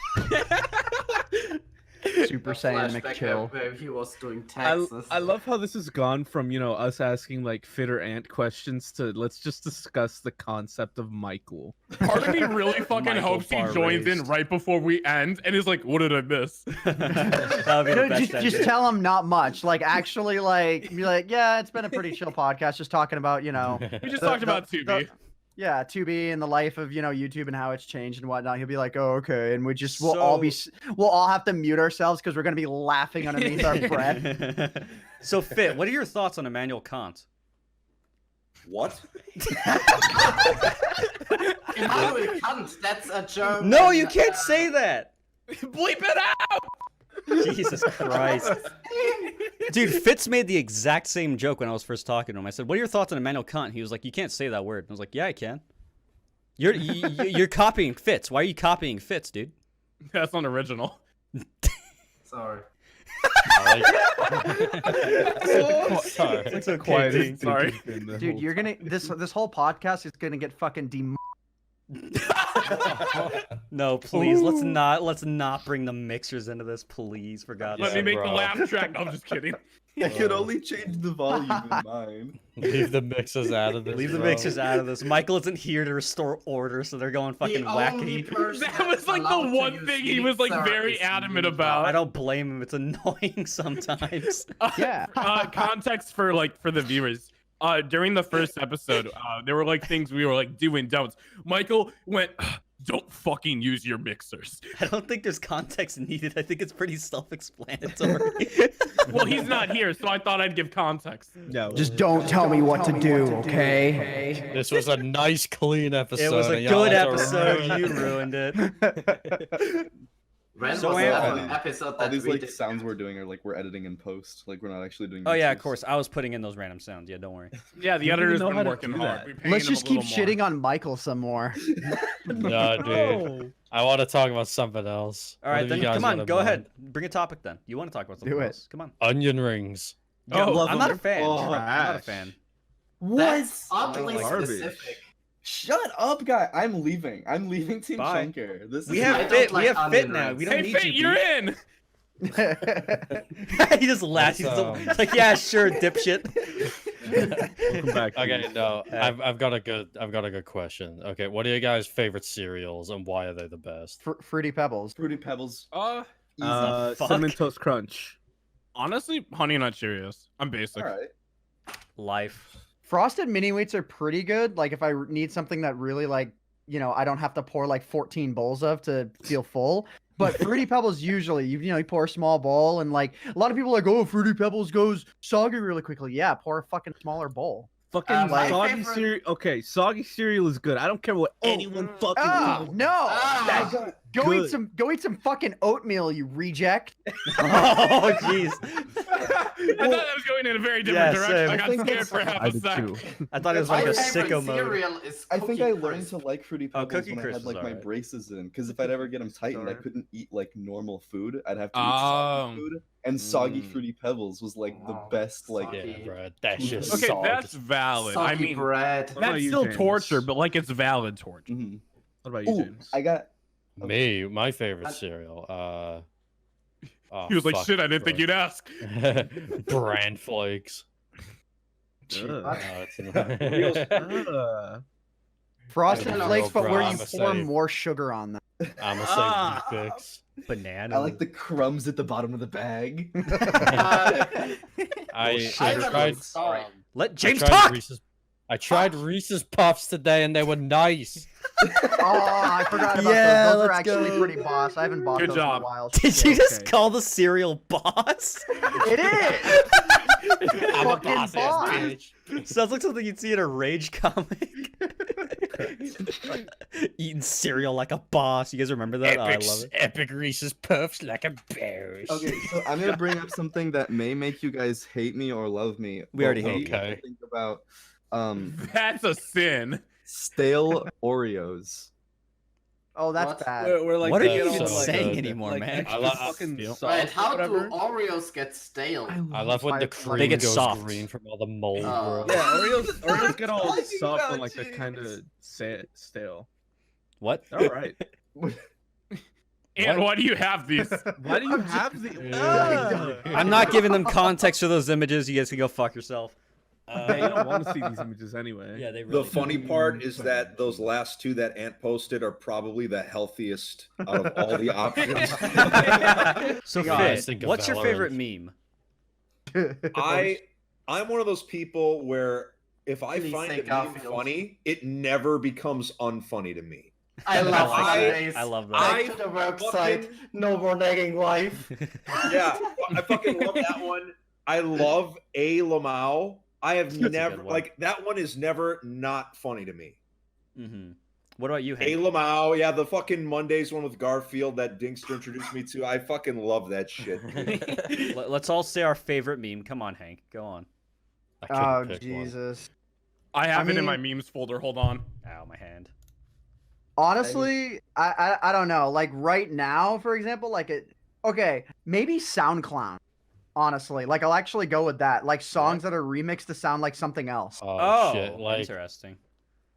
Super Saiyan McChill. Where he was doing I taxes. love how this has gone from, us asking like Fit or Ant questions to let's just discuss the concept of Michael. Part of me really fucking Michael hopes he Bar joins in raised. right before we end and is like, what did I miss? That would be the No, best just ending. tell him not much. Like actually, like be like, yeah, it's been a pretty chill podcast, just talking about We just the- talked the- about 2B. yeah, 2B and the life of YouTube and how it's changed and whatnot. He'll be like, oh okay, and we'll all have to mute ourselves because we're gonna be laughing underneath our breath. So, Fit, what are your thoughts on Immanuel Kant? What? Immanuel Kant, that's a German. No, you can't say that. Bleep it out! Jesus Christ. Dude, Fitz made the exact same joke when I was first talking to him. I said, what are your thoughts on Immanuel Kant? He was like, you can't say that word. I was like, yeah, I can. You're copying Fitz. Why are you copying Fitz, dude? That's not original. Sorry. Sorry. It's okay, Quietest Sorry. thing in the Dude, whole you're gonna this whole podcast is gonna get fucking No, please, let's not bring the mixers into this, please, for God's Let me sake. make the bro. laugh track. No, I'm just kidding. I could only change the volume in mine. Leave the mixers out of this. Leave the bro. mixers out of this. Michael isn't here to restore order, so they're going fucking The only wacky. person That was that's like the allowed to one use thing he was like mixer very is adamant me. about. I don't blame him. It's annoying sometimes. Yeah. Context for the viewers. During the first episode, there were like things we were like do and don'ts. Michael went, "Don't fucking use your mixers." I don't think there's context needed. I think it's pretty self-explanatory. Well, he's not here, so I thought I'd give context. No. Just don't tell me what to do, okay? This was a nice, clean episode. It was a and y'all good had to episode. ruin You it. ruined it. When So was Ant- that episode All that these we like did? sounds we're doing are like we're editing in post. Like we're not actually doing. Oh yeah, of mixes. course. I was putting in those random sounds. Yeah, don't worry. Yeah, the You don't even editor's know how been to working do hard. that. We're paying Let's him just a keep little more. shitting on Michael some more. No, dude. No. I want to talk about something else. All What right, have then you guys come got on, in go mind? ahead. Bring a topic then. You want to talk about something Do it. else? Come on. Onion rings. Oh, I'm not a them. fan. Oh, I'm not a trash. fan. That's oddly Garbage. specific. Shut up, guy. I'm leaving. I'm leaving Team Bye. Chunker. This We is I have don't fit. like We have fit onion now. rings. We don't Hey, need Fit, you. you're in. He just laughs. He's That's, like, yeah, sure, dipshit. Welcome back. Okay, Keith. no, I've got a good question. Okay, what are your guys' favorite cereals and why are they the best? Fruity Pebbles. Fruity Pebbles. fuck? Cinnamon Toast Crunch. Honestly, Honey Nut Cheerios. I'm basic. All right. Life. Frosted mini wheats are pretty good. Like if I need something that really like, I don't have to pour like 14 bowls of to feel full. But Fruity Pebbles usually, you pour a small bowl and like a lot of people are like, oh, Fruity Pebbles goes soggy really quickly. Yeah, pour a fucking smaller bowl. Fucking my soggy favorite- cereal. Okay, soggy cereal is good. I don't care what anyone fucking Oh says. no! Ah, Go eat good. go eat some fucking oatmeal, you reject. Oh, jeez. I thought I was going in a very different Yeah, direction. same. I I got think scared it's- for half I a did sec. too. I thought it was my like a favorite sicko mode. cereal is I think Cookie I learned Crisp. to like Fruity Oh, Pebbles Cookie when I Crisp had is like my alright. braces in. Because if I'd ever get them tightened, I Sorry. couldn't eat like normal food. I'd have to eat Oh. soggy food. And soggy Mm. Fruity Pebbles was like the Wow, best. Like soggy. Yeah, bro, that shit's Okay, solid. that's valid. I Soggy mean, bread. What about that's you, still James? torture, but like it's valid torture. mhm. What about you, Ooh, James? I got. Me, my favorite cereal. Oh, He was like, fuck, "Shit, I didn't think bro. you'd ask." Bran flakes. Ugh. No, it's not. Frosted I don't know, flakes, but bro, where I'ma you say- pour more sugar on them. I'm a Ah. say fix. Banana. I like the crumbs at the bottom of the bag. I I tried. sorry. Let I James tried talk. I tried Reese's Puffs today, and they were nice. Oh, I forgot about Yeah, those. Those are let's actually go. pretty boss. I haven't bought Good those job. in a while. Did you just Okay. call the cereal boss? It is. I'm a Fucking boss ass boss. bitch. Sounds like something you'd see in a Rage comic. Eating cereal like a boss. You guys remember that? Oh, I love it. Epic Reese's Puffs like a bear. Okay, so I'm gonna bring up something that may make you guys hate me or love me. We already but what hate do you you. think about That's a sin. stale Oreos. Oh, that's What? bad. We're like, What are That's you so even good. saying anymore, like, man? extra I love- fucking Steel. sauce, Wait, how do whatever. Oreos get stale? I love when the They cream get goes soft. green from all the mold, Oh. bro. Yeah, Oreos get all talking soft about, and like they're James. kind of stale. What? All right. And why do you have these? Why do you have the? I'm not giving them context for those images. You guys can go fuck yourself. Yeah, you don't want to see these images anyway. Yeah, they really The funny part is that those last two that Ant posted are probably the healthiest out of all the options. So, Guys, Fit, think of what's your favorite Valorant. meme? I'm one of those people where if I Please find say a meme Garfield. funny, it never becomes unfunny to me. I love I- that. I love that. Back to the website. fucking- No more nagging wife. Yeah, I fucking love that one. I love A. Lamau. I have That's a never good one. like that one is never not funny to me. Mm-hmm. What about you, A. Hank? Lamau, yeah, the fucking Mondays one with Garfield that Dinkster introduced me to. I fucking love that shit. Let's all say our favorite meme. Come on, Hank. Go on. I couldn't Oh pick one. Jesus. I have it in my mean- memes folder. Hold on. Ow, my hand. Honestly, I don't know. Like right now, for example, like okay, maybe SoundCloud. Honestly, like I'll actually go with that. Like songs that are remixed to sound like something else. Oh, shit! Like interesting.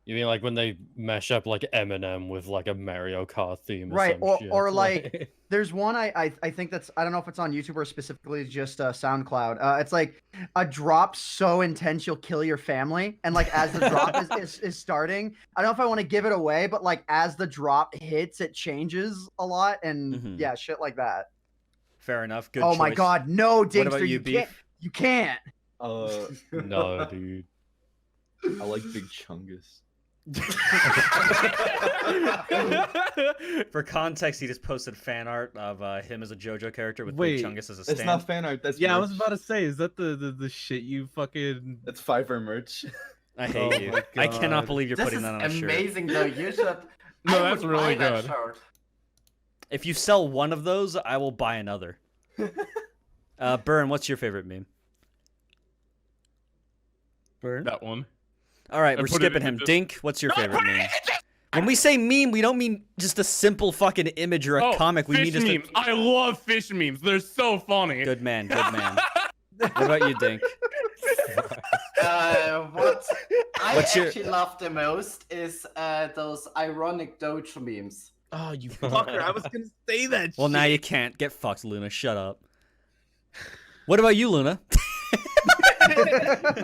you mean like when they mash up like Eminem with like a Mario Kart theme, or Right, some shit. or like there's one I think that's I don't know if it's on YouTube or specifically just SoundCloud. It's like a drop so intense you'll kill your family, and like as the drop is starting, I don't know if I want to give it away, but like as the drop hits, it changes a lot, and Mhm. yeah, shit like that. Fair enough. Good Oh my choice. God, no, What Dinkster, about you, can't. Beef? You can't. no, dude. I like Big Chungus. For context, he just posted fan art of him as a JoJo character with Wait, Big Chungus as a It's stand. not fan art. That's Yeah, I merch. was about to say, is that the shit you fucking? That's Fiverr merch. I hate Oh you. my I cannot God. believe you're This putting is that on a shirt. amazing, though. You should. No, I that's would really buy that good. shirt. If you sell one of those, I will buy another. Burn, what's your favorite meme? Burn. That one. All right, I we're put it skipping in him. the- Dink, what's your favorite meme? When we say meme, we don't mean just a simple fucking image or a Oh, comic. We fish mean just memes. a... I love fish memes. They're so funny. Good man, good man. What about you, Dink? What I What's your- actually love the most is those ironic Doge memes. Oh, you fucker! I was gonna say that. Well, now shit. you can't. Get fucked, Luna. Shut up. What about you, Luna?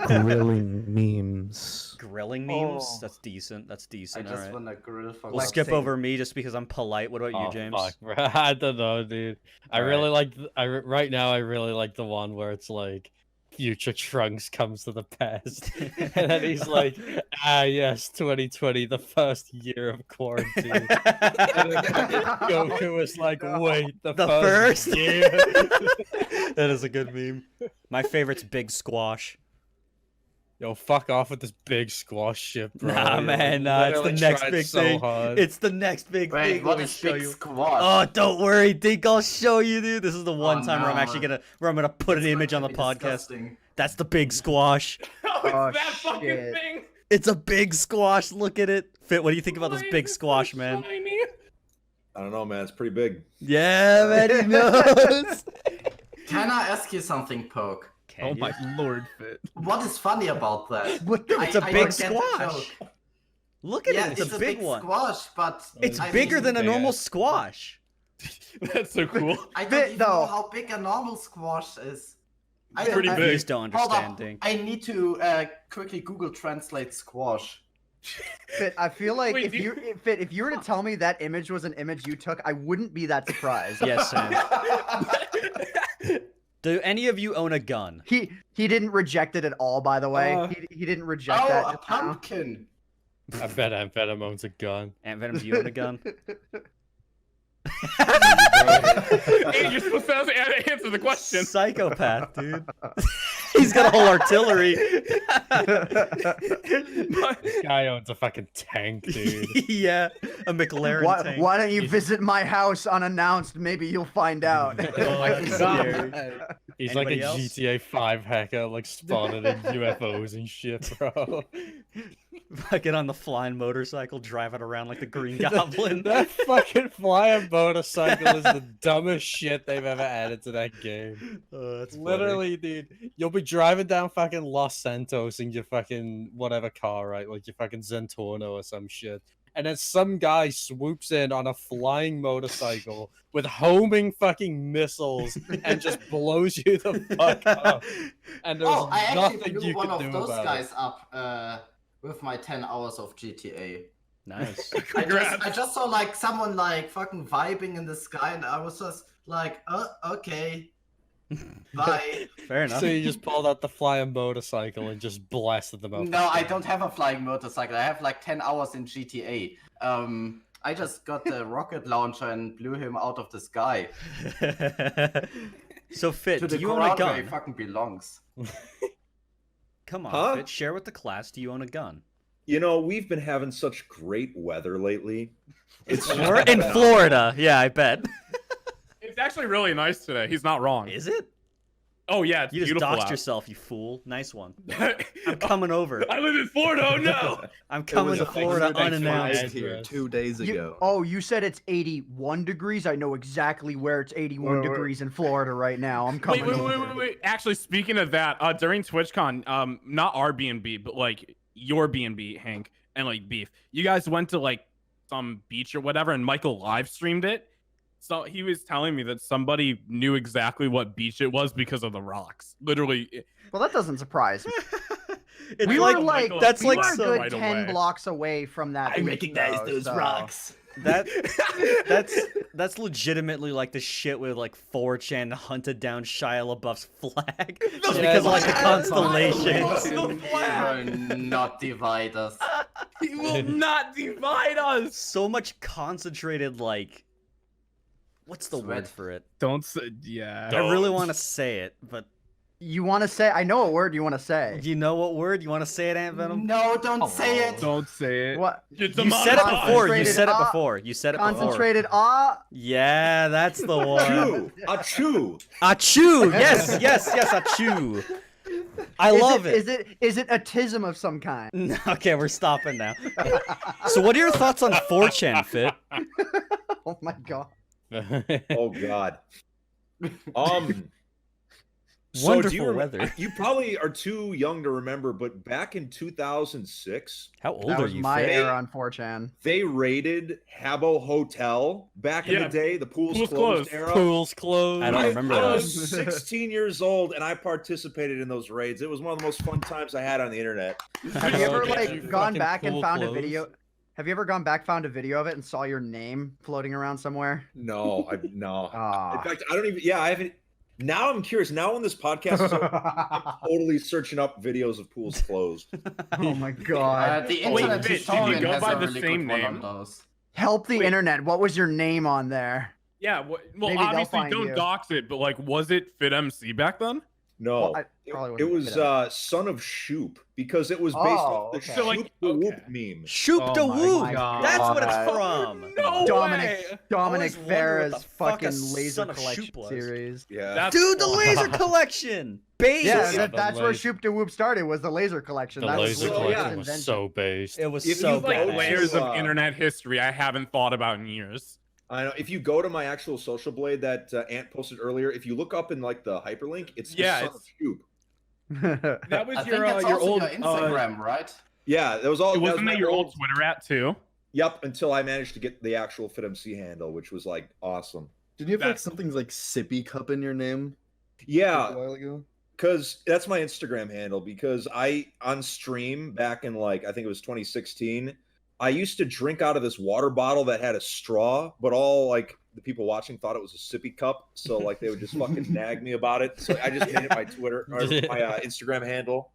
Grilling memes. Grilling memes? Oh. That's decent. That's I decent. All just right. want to grill for We'll God's skip sake. over me just because I'm polite. What about you, Oh, James? fuck. I don't know, dude. I All right. really like. Right now, I really like the one where it's like future Trunks comes to the past, and then he's like, "Ah, yes, 2020, the first year of quarantine." And then Goku is like, "Wait, the first year." That is a good meme. My favorite's Big Squash. Yo, fuck off with this big squash shit, bro. Nah, You're man, nah, it's the literally next trying big so thing. hard. It's the next big Wait, thing. what Let me is show big you. squash? Oh, don't worry, Dink. I'll show you, dude. This is the one Oh, time where I'm no. actually gonna put an image on the podcast. Disgusting. That's the Big Squash. Oh, Oh, it's that fucking shit. thing. It's a big squash. Look at it. Fit. What do you think about this Why big is it so squash, man? shiny? I don't know, man. It's pretty big. Yeah, man. He knows. Can I ask you something, Poke? Can Oh you? my lord, Fit. What is funny about that? What the- It's a I big don't get the squash. joke. Look at Yeah, it. It's a big one. squash, but It's I bigger mean, than a big normal ass squash. That's so cool. I don't Bit, even know though. how big a normal squash is. I Bit, don't- Pretty You big. just don't Hold understand, up. Dink. I need to quickly Google translate squash. Fit, I feel like Wait, if do you- if you were to tell me that image was an image you took, I wouldn't be that surprised. Yes, Sam. Do any of you own a gun? He didn't reject it at all, by the way. He didn't reject Oh, that. a just now. pumpkin. I bet AntVenom owns a gun. AntVenom, do you own a gun? Hey, you're supposed to answer the question. Psychopath, dude. He's got a whole artillery. This guy owns a fucking tank, dude. Yeah, a McLaren Why, tank. why don't you visit my house unannounced? Maybe you'll find out. Oh, that's scary. He's like a Anybody else? GTA 5 hacker, like spawning in UFOs and shit, bro. Fucking on the flying motorcycle, driving around like the Green Goblin. That fucking flying motorcycle is the dumbest shit they've ever added to that game. Oh, that's funny. Literally, dude, you'll be driving down fucking Los Santos in your fucking whatever car, right? Like your fucking Zentorno or some shit. and then some guy swoops in on a flying motorcycle with homing fucking missiles and just blows you the fuck up. And there's Oh, I actually nothing blew you one can of do those about guys up with my 10 hours of GTA. Nice. I just saw like someone like fucking vibing in the sky, and I was just like, oh, okay, bye. Fair it. enough. So you just pulled out the flying motorcycle and just blasted them out. No, I don't have a flying motorcycle. I have like 10 hours in GTA. I just got the rocket launcher and blew him out of the sky. So Fit, To do the you own a ground where he gun? fucking belongs. Come on, Huh? Fit, share with the class. Do you own a gun? You know, we've been having such great weather lately. It's We're in Florida. Yeah, I bet. It's actually really nice today. He's not wrong. Is it? Oh yeah, it's You just beautiful doxed out. yourself, you fool. Nice one. I'm coming over. I live in Florida. Oh no. I'm coming to was Florida 105 unannounced. here 2 days ago. You said it's 81 degrees. I know exactly where it's 81 Wait. degrees in Florida right now. I'm Wait, coming wait. over. Actually, speaking of that, during TwitchCon, not our B&B, but like your B&B, Hank, and like Beef, you guys went to like some beach or whatever, and Michael live streamed it. So he was telling me that somebody knew exactly what beach it was because of the rocks. Literally, Well, that doesn't surprise me. It's We like were like that's we like were a so good right 10 away. blocks away from that. beach, though, so- that's legitimately like the shit with like 4chan hunted down Shia LaBeouf's flag just Yeah, because of like the yeah. constellations. Will not divide us. he will not divide us. So much concentrated like what's the Sweat. word for it? Don't say. Yeah. I really want to say it, but You want to say? I know what word you want to say. you know what word? You want to say it, AntVenom? No, don't say it. Don't say it. What? It's You said it montage. before. You Concentrated said it ah- before. You said it before. Concentrated. Yeah, that's the one. Achoo! Achoo! Achoo! Yes, achoo. I love it. Is it a tism of some kind? No, okay, we're stopping now. So, what are your thoughts on 4chan, Fit? Oh my god. Oh God. So Wonderful do you weather. You probably are too young to remember, but back in 2006, How old That are was you, my Fit? era on 4chan. they raided Habbo Hotel back in Yeah. the day, the pool's Pool's closed closed. era. Pools closed. I don't remember I that. was 16 years old and I participated in those raids. It was one of the most fun times I had on the internet. Have you ever Okay, like you gone fucking back and pool found a closed. video? Have you ever gone back, found a video of it, and saw your name floating around somewhere? No. In Ah. fact, I don't even. Yeah, I haven't. Now I'm curious. Now when this podcast is over, I'm totally searching up videos of pools closed. Oh my god. The Wait, internet Fit, did you historian go has by a the really same good one on name? those. Help the Wait. internet. What was your name on there? Yeah. Well, Maybe they'll obviously, find don't you. dox it, but like, was it FitMC back then? No, Well, I probably it wouldn't was fit it. Son of Shoop because it was based Oh, off the okay. So, like, Shoop the Whoop okay. meme. Shoop Oh the my Whoop. God. That's what it's from. No Dominic way. Dominic always wondered what Farah's the fuck a fucking laser son of collection Shoop was. series. Yeah. That's Dude, the wild. laser collection. Base. Yeah, Yeah, that's the where laser- Shoop de Whoop started. Was the laser collection. The that laser so, was yeah. collection was so based. It was If so you, like, bad. Like layers of Uh, internet history I haven't thought about in years. I know. If you go to my actual social blade that Ant posted earlier, if you look up in like the hyperlink, it's the Yeah, Son of Shoop. That was I think your that's your also old your Instagram, right? Yeah, that was all. It that was wasn't my that your old Twitter at too? Yep, until I managed to get the actual FitMC handle, which was like awesome. Did you have like That's- something like Sippy Cup in your name a Yeah, while ago? because that's my Instagram handle. Because I on stream back in like I think it was 2016, I used to drink out of this water bottle that had a straw, but all like the people watching thought it was a sippy cup, so like they would just fucking nag me about it. So I just made it my Twitter or my Instagram handle.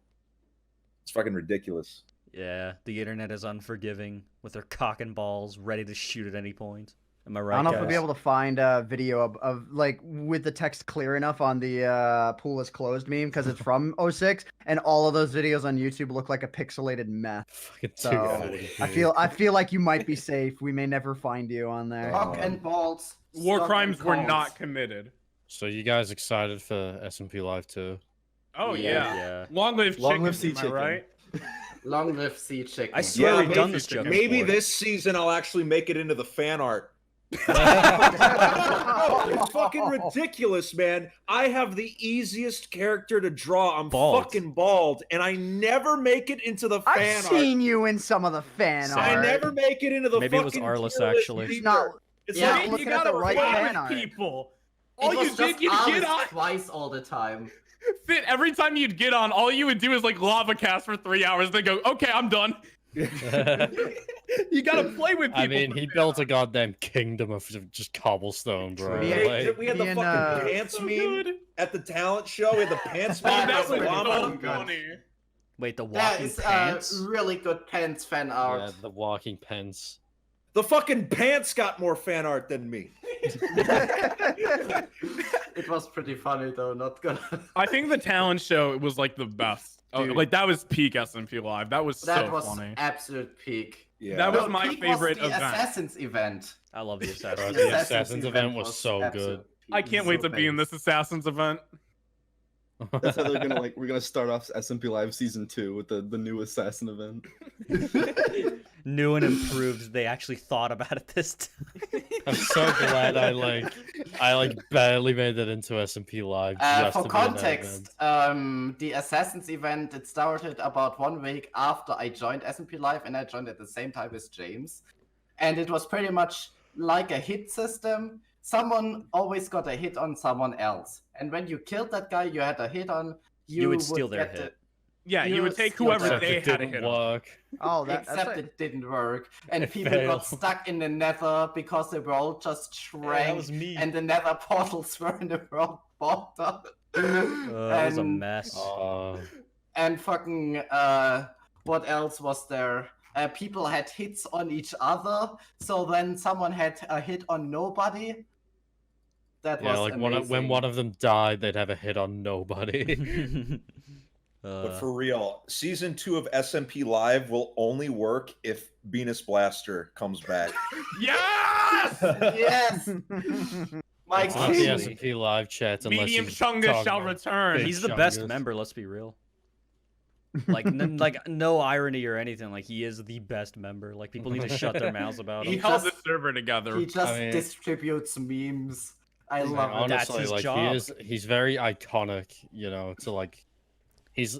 It's fucking ridiculous. Yeah, the internet is unforgiving with their cock and balls ready to shoot at any point. Am I I right, don't know if guys? we'll be able to find a video of like with the text clear enough on the pool is closed meme because it's from 06 and all of those videos on YouTube look like a pixelated mess. Fucking So, 240p. I feel like you might be safe. We may never find you on there. Cock and balls. War suck crimes and were calls. not committed. So you guys excited for SMP Live 2? Oh Yeah. yeah. Long live Long chicken, live sea am I chicken. right? Long live sea chicken. I swear Yeah, we've done maybe- this joke Maybe before. this season I'll actually make it into the fan art. No, it's fucking ridiculous, man. I have the easiest character to draw. I'm Bald. fucking bald, and I never make it into the I've fan art. seen you in some of the fan Sad. I art. never make it into the Maybe it was fucking Arliss, tier list actually. It's either. not. It's Yeah, like, looking you at the gotta right play fan with art. people. It All you was did, just you get Alice on. twice all the time. Fit, every time you'd get on, all you would do is like lava cast for 3 hours. Then go, okay, I'm done. You gotta play with people. I mean, for he fan built a art. goddamn kingdom of just cobblestone, bro. Me We and- had, Like, we had the me and, fucking pants So meme good. at the talent show. We had the pants Oh, meme. that was with llama. so good. funny. Wait, the That walking is pants? really good pants fan yeah, art. the walking pence. The fucking pants got more fan art than me. It was pretty funny though, not gonna. I think the talent show was like the best. Oh, Dude. like that was peak SMP Live. That was That so was funny. absolute peak. Yeah. That was No, my peak favorite was the event. Assassins event. I love the Bro, Assassin's. the Assassins event was so absolute good. peak. I can't wait So to be in base. this Assassins event. That's how they're gonna like. We're gonna start off SMP Live season 2 with the new assassin event. New and improved. They actually thought about it this time. I'm so glad I barely made it into SMP Live. Just For to be in that context, event. the Assassins event, it started about 1 week after I joined SMP Live, and I joined at the same time as James. And it was pretty much like a hit system. Someone always got a hit on someone else. And when you killed that guy you had a hit on, You would steal their get the- hit. Yeah, you You would take still whoever don't- they Except had it a hit didn't on. work. Oh, that's Except like, it didn't work. And It people failed. got stuck in the nether because the world just shrank. me. And the nether portals were in the world border. It was a And- mess. And fucking what else was there? People had hits on each other, so then someone had a hit on nobody. That Yeah, was like when amazing. one of them died, they'd have a hit on nobody. But for real, season 2 of SMP Live will only work if Venus Blaster comes back. Yes! Yes, my It's not the king. SMP Live chat unless Medium he's Chungus talking shall about return. big He's the best Chungus. member, let's be real. Like, like no irony or anything. Like, he is the best member. Like, people need to shut their mouths about He him. held just- the server together. He just I mean- distributes memes. I Like, love it. That's honestly, his like job. he's very iconic, you know, to like he's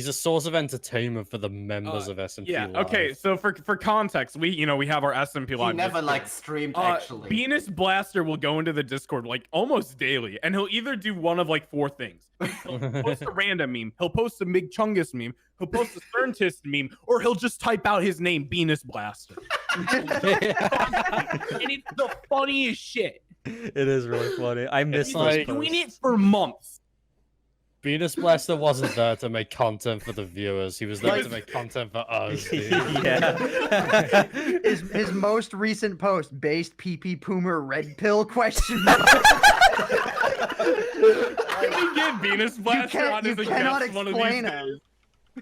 a source of entertainment for the members of SMP Yeah. Live. Okay. So for context, we have our SMP He Live. never Discord. like streamed actually. Venus Blaster will go into the Discord like almost daily, and he'll either do one of like 4 things. He'll post a random meme, he'll post a Mig Chungus meme, he'll post a Sperntist meme, or he'll just type out his name, Venus Blaster. And it's the funniest shit. It is really funny. I miss It's those like- He's doing posts. it for months. Venus Blaster wasn't there to make content for the viewers. He was there to make content for us. Dude. Yeah. his most recent post, based PP Poomer red pill question mark. Can we get Venus Blaster on as a cannot guest one of these explain days? him.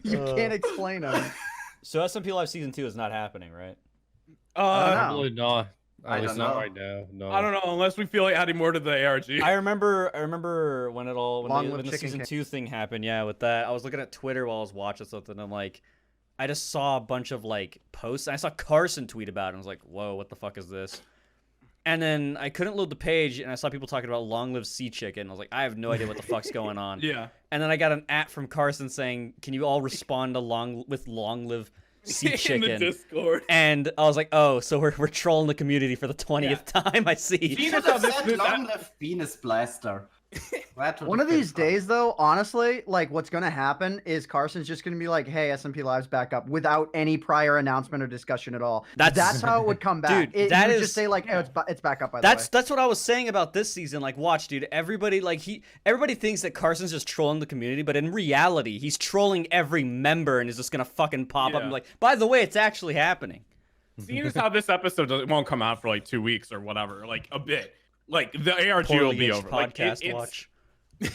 You can't explain him. So SMP Live Season 2 is not happening, right? know. Probably not. I At least don't not know. right now. No. I don't know, unless we feel like adding more to the ARG. I remember when it all Long when Live the Chicken Season King. 2 thing happened. Yeah, with that, I was looking at Twitter while I was watching something. And I'm like, I just saw a bunch of like posts. And I saw Carson tweet about it. And I was like, whoa, what the fuck is this? And then I couldn't load the page, and I saw people talking about Long Live Sea Chicken. I was like, I have no idea what the fuck's going on. Yeah. And then I got an from Carson saying, can you all respond to Long Live Sea In Chicken? the Discord. And I was like, oh, so we're trolling the community for the 20th time. I see. You should have said long live Venus Blaster. That would One have of been these fun. days, though, honestly, like what's gonna happen is Carson's just gonna be like, "Hey, SMP Live's back up," without any prior announcement or discussion at all. That's- how it would come back. Dude, that he would is- just say like, "Oh, it's back up." By the way, That's what I was saying about this season. Like, watch, dude. Everybody thinks that Carson's just trolling the community, but in reality, he's trolling every member and is just gonna fucking pop up Yeah. and be like, by the way, it's actually happening. Seeing as how this episode it won't come out for like 2 weeks or whatever, like a bit. Like the ARG will Poorly be aged over. Like, podcast watch. we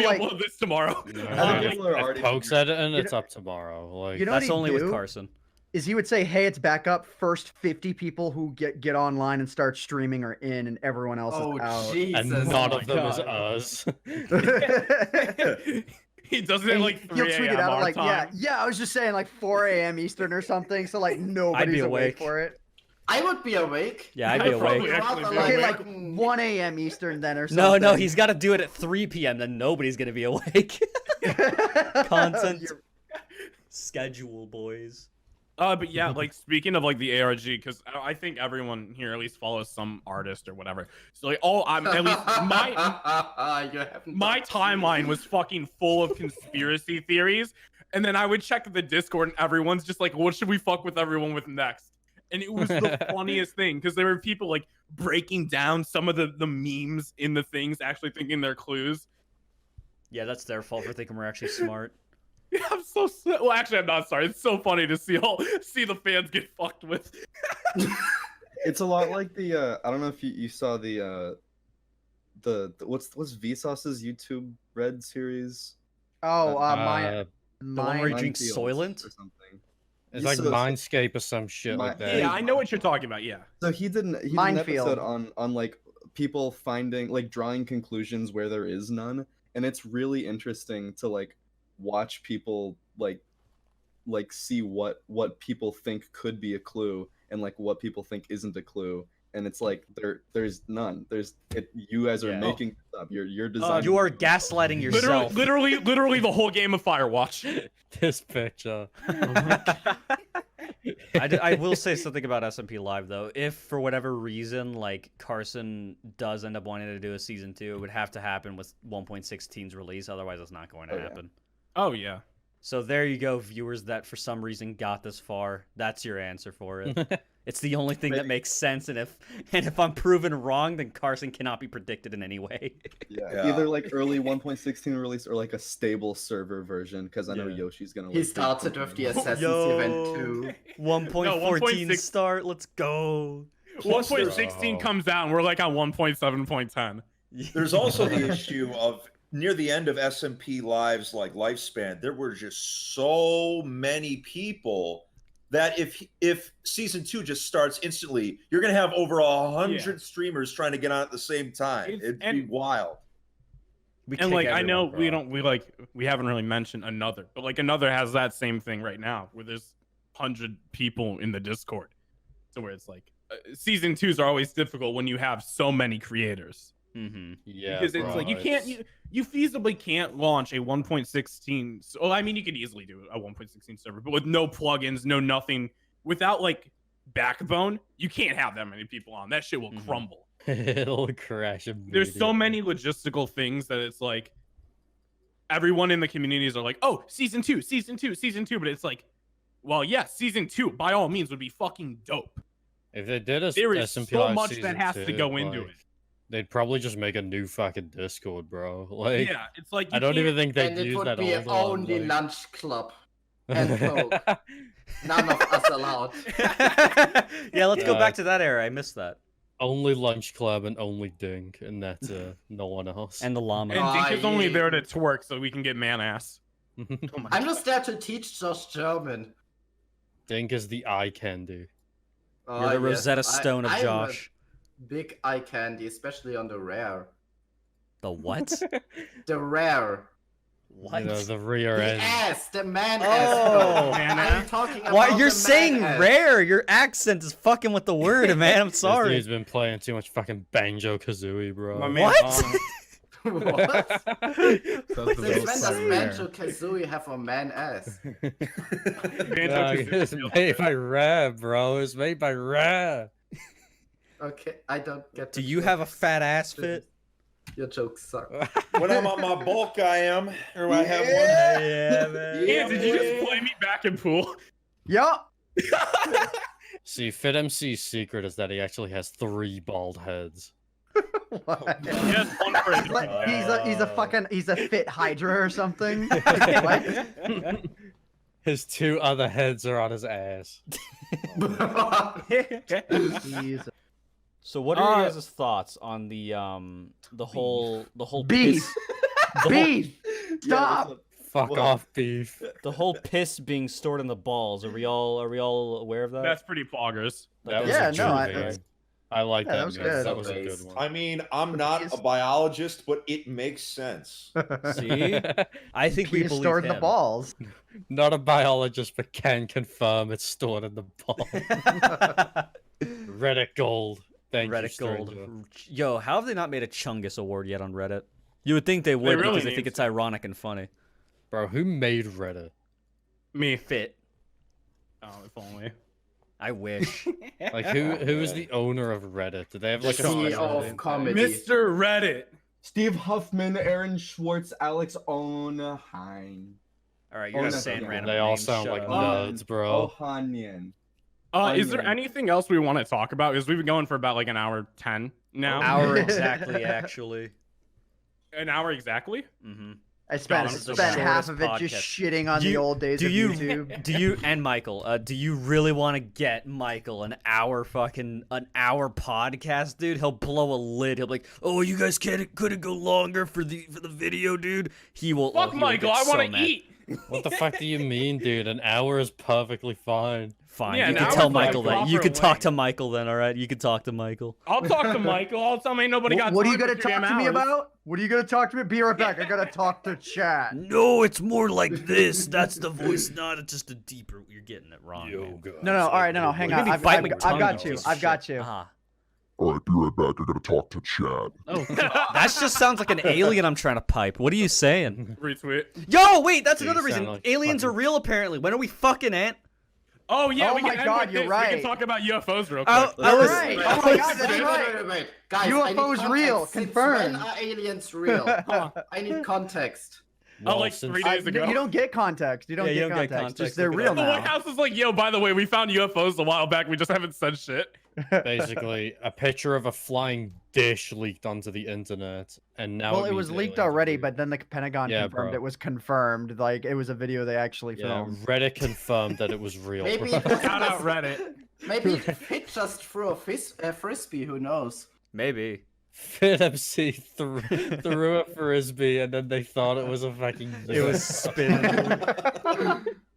like- upload this tomorrow. Other people are If already Pokes editing, it's up tomorrow. Like, You know what That's he'd only with do? Carson. is he would say, "Hey, it's back up." First 50 people who get online and start streaming are in, and everyone else Oh is out. Jesus! and none oh of my them is God. us. He does it at And like 3 he'll tweet it a.m. out our like, time. yeah, I was just saying like 4 a.m. Eastern or something, so like nobody's be awake awake. for it. I would be awake. Yeah, I'd be I'd probably awake. actually Rather be Okay, awake. like 1 a.m. Eastern then or No, something. no, he's got to do it at 3 p.m. Then nobody's gonna be awake. Content schedule, boys. But yeah, like speaking of like the ARG, because I think everyone here at least follows some artist or whatever. So like, I'm at least my timeline was fucking full of conspiracy theories, and then I would check the Discord, and everyone's just like, "What should we fuck with everyone with next?" And it was the funniest thing because there were people like breaking down some of the memes in the things, actually thinking they're clues. Yeah, that's their fault for thinking we're actually smart. Yeah, well. Actually, I'm not sorry. It's so funny to see the fans get fucked with. It's a lot like the I don't know if you saw the what's Vsauce's YouTube Red series? Oh, The one where he Mind drinks Fields Soylent? or something. It's like So- Mindscape or some shit like that. Yeah, I know what you're talking about. Yeah. So he did an episode Minefield. on like people finding like drawing conclusions where there is none, and it's really interesting to like watch people like see what people think could be a clue and like what people think isn't a clue, and it's like there's none. You guys are Yeah. making this up. You're designing. You are gaslighting yourself. Literally the whole game of Firewatch. This picture. I will say something about SMP Live though. If for whatever reason, like Carson does end up wanting to do a season 2, it would have to happen with 1.16's release. Otherwise, it's not going to Oh, yeah. happen. Oh yeah. So there you go, viewers that for some reason got this far. That's your answer for it. It's the only thing that makes sense, and if I'm proven wrong, then Carson cannot be predicted in any way. Yeah. Either like early 1.16 release or like a stable server version, because I know Yeah. Yoshi's gonna. He like, started with the Assassin's Yo. event too. 1.14 1.6 start. Let's go. 1.16 comes out and we're like on 1.7.10. There's also the issue of near the end of SMP Live's like lifespan, there were just so many people that if season 2 just starts instantly, you're gonna have over 100 streamers trying to get on at the same time. It'd be wild. We And kick like I know everyone, bro. we haven't really mentioned Another, but like Another has that same thing right now where there's 100 people in the Discord. So where it's like season 2s are always difficult when you have so many creators. Mm-hmm. Yeah, Because it's like you can't you feasibly can't launch a 1.16. Well, I mean you could easily do a 1.16 server, but with no plugins, no nothing, without like backbone, you can't have that many people on. That shit will Mhm. crumble. It'll crash. There's so many logistical things that it's like everyone in the communities are like, oh, season 2, but it's like, well, yeah, season 2 by all means would be fucking dope. If they did a There is SMP so Live much season that has to 2, go into like, it. They'd probably just make a new fucking Discord, bro. Like, Yeah, it's like I don't even think they'd And it use would that be old one, only like- lunch club and Coke. None of us allowed. Yeah, let's go Yeah. back to that era. I missed that. Only Lunch Club and only Dink, and that's no one else. And the llama. And Dink is only yeah. there to twerk so we can get man ass. Oh my I'm just there to teach Josh German. Dink is the eye candy. Oh, You're the yes, Rosetta Stone of I'm a Josh. Big eye candy, especially on the rare. The what? The rare. What? You know, the rear The end. ass, the man Oh. ass. Man I'm ass? talking about Why the you're man saying ass. rare? Your accent is fucking with the word, man. I'm This sorry. dude's been playing too much fucking Banjo Kazooie, bro. My man, What? What? That's Since when does rare. Banjo Kazooie have a man ass? It's made by Rare, bro. It's made by Rare. Okay, I don't get. Do the you joke. have a fat ass fit? Your jokes suck. When I'm on my bulk, I am, or I have one. Yeah, man. Yeah, did you just play me back in pool? Yup. See, FitMC's secret is that he actually has 3 bald heads. What? Yes, one for He's like, he's a fit Hydra or something. What? His 2 other heads are on his ass. Jesus. So what are your guys' thoughts on the whole Beef. piss, the whole, Beef. Stop. Fuck Well- off, beef. the whole piss being stored in the balls? Are we all aware of that? That's pretty poggers. That was Yeah, a no, I- good thing. I like Yeah, that. that was man. good. That was a good one. I mean, I'm not a biologist, but it makes sense. See, I think we He's believe stored in him. the balls. Not a biologist, but can confirm it's stored in the ball. Reddit gold. Thank you, Reddit gold. stranger. Yo, how have they not made a Chungus award yet on Reddit? You would think they would really because they need think it's to. ironic and funny. Bro, who made Reddit? Me. Fit. Oh, if only. I wish. Like, who is the owner of Reddit? Do they have like a CEO special of name? comedy. Mr. Reddit. Steve Huffman, Aaron Schwartz, Alex Ohnheim. All right, you're Oh, just no, saying no, random They all names, sound shut like up. nerds, bro. Ohanian. Is there Onion. anything else we want to talk about? Because we've been going for about like an hour 10 now. Hour exactly, actually. An hour exactly? Mm-hmm. I spent This is the half shortest of it just podcast. shitting on Do the you- old days do of you- YouTube. Do you and Michael? Do you really want to get Michael an hour podcast, dude? He'll blow a lid. He'll be like, "Oh, you guys couldn't go longer for the video, dude." He will. Fuck he will Michael, get I want so to mad. eat. What the fuck do you mean, dude? An hour is perfectly fine. Fine, Yeah, you an can hour's tell like Michael that. You proper can talk length. to Michael then. All right, you can talk to Michael. I'll talk to Michael. I'll tell me nobody got What are you time gonna for 2 talk damn to me hours. about? What are you gonna talk to me? Be right back. I gotta talk to chat. No, it's more like this. That's the voice, not just a deeper. You're getting it wrong. man. No. All right, no. Hang You're on. gonna be I've biting my got tongue, you. you piece of I've got shit. you. Ah. Alright, be right back. I gotta talk to Chad. Oh, that just sounds like an alien I'm trying to pipe. What are you saying? Retweet. Yo, wait, that's Dude, another you reason. sound like Aliens are fucking- real, apparently. When are we fucking Ant? Oh yeah, Oh we can my end God, with you're this. We right. can talk about UFOs real quick. I was. right. Wait, Oh my God, that's right. Wait. Guys, I need UFOs real, context. Since confirmed. When are aliens real? I need context. Oh, like since- 3 days ago. You don't get context. You don't, Yeah, you get, don't get context. context. Just they're Look it real up. The White now. House is like, yo, by the way, we found UFOs a while back. We just haven't said shit. Basically, a picture of a flying dish leaked onto the internet, and now Well, it was means leaked aliens are already, real. but then the Pentagon Yeah, confirmed bro. it was confirmed. Like it was a video they actually Yeah, filmed. Reddit confirmed that it was real. Maybe bro. Shout out Reddit. Maybe Fit just threw a frisbee. Who knows? Maybe. FitMC threw a frisbee, and then they thought it was a fucking. It was spinning.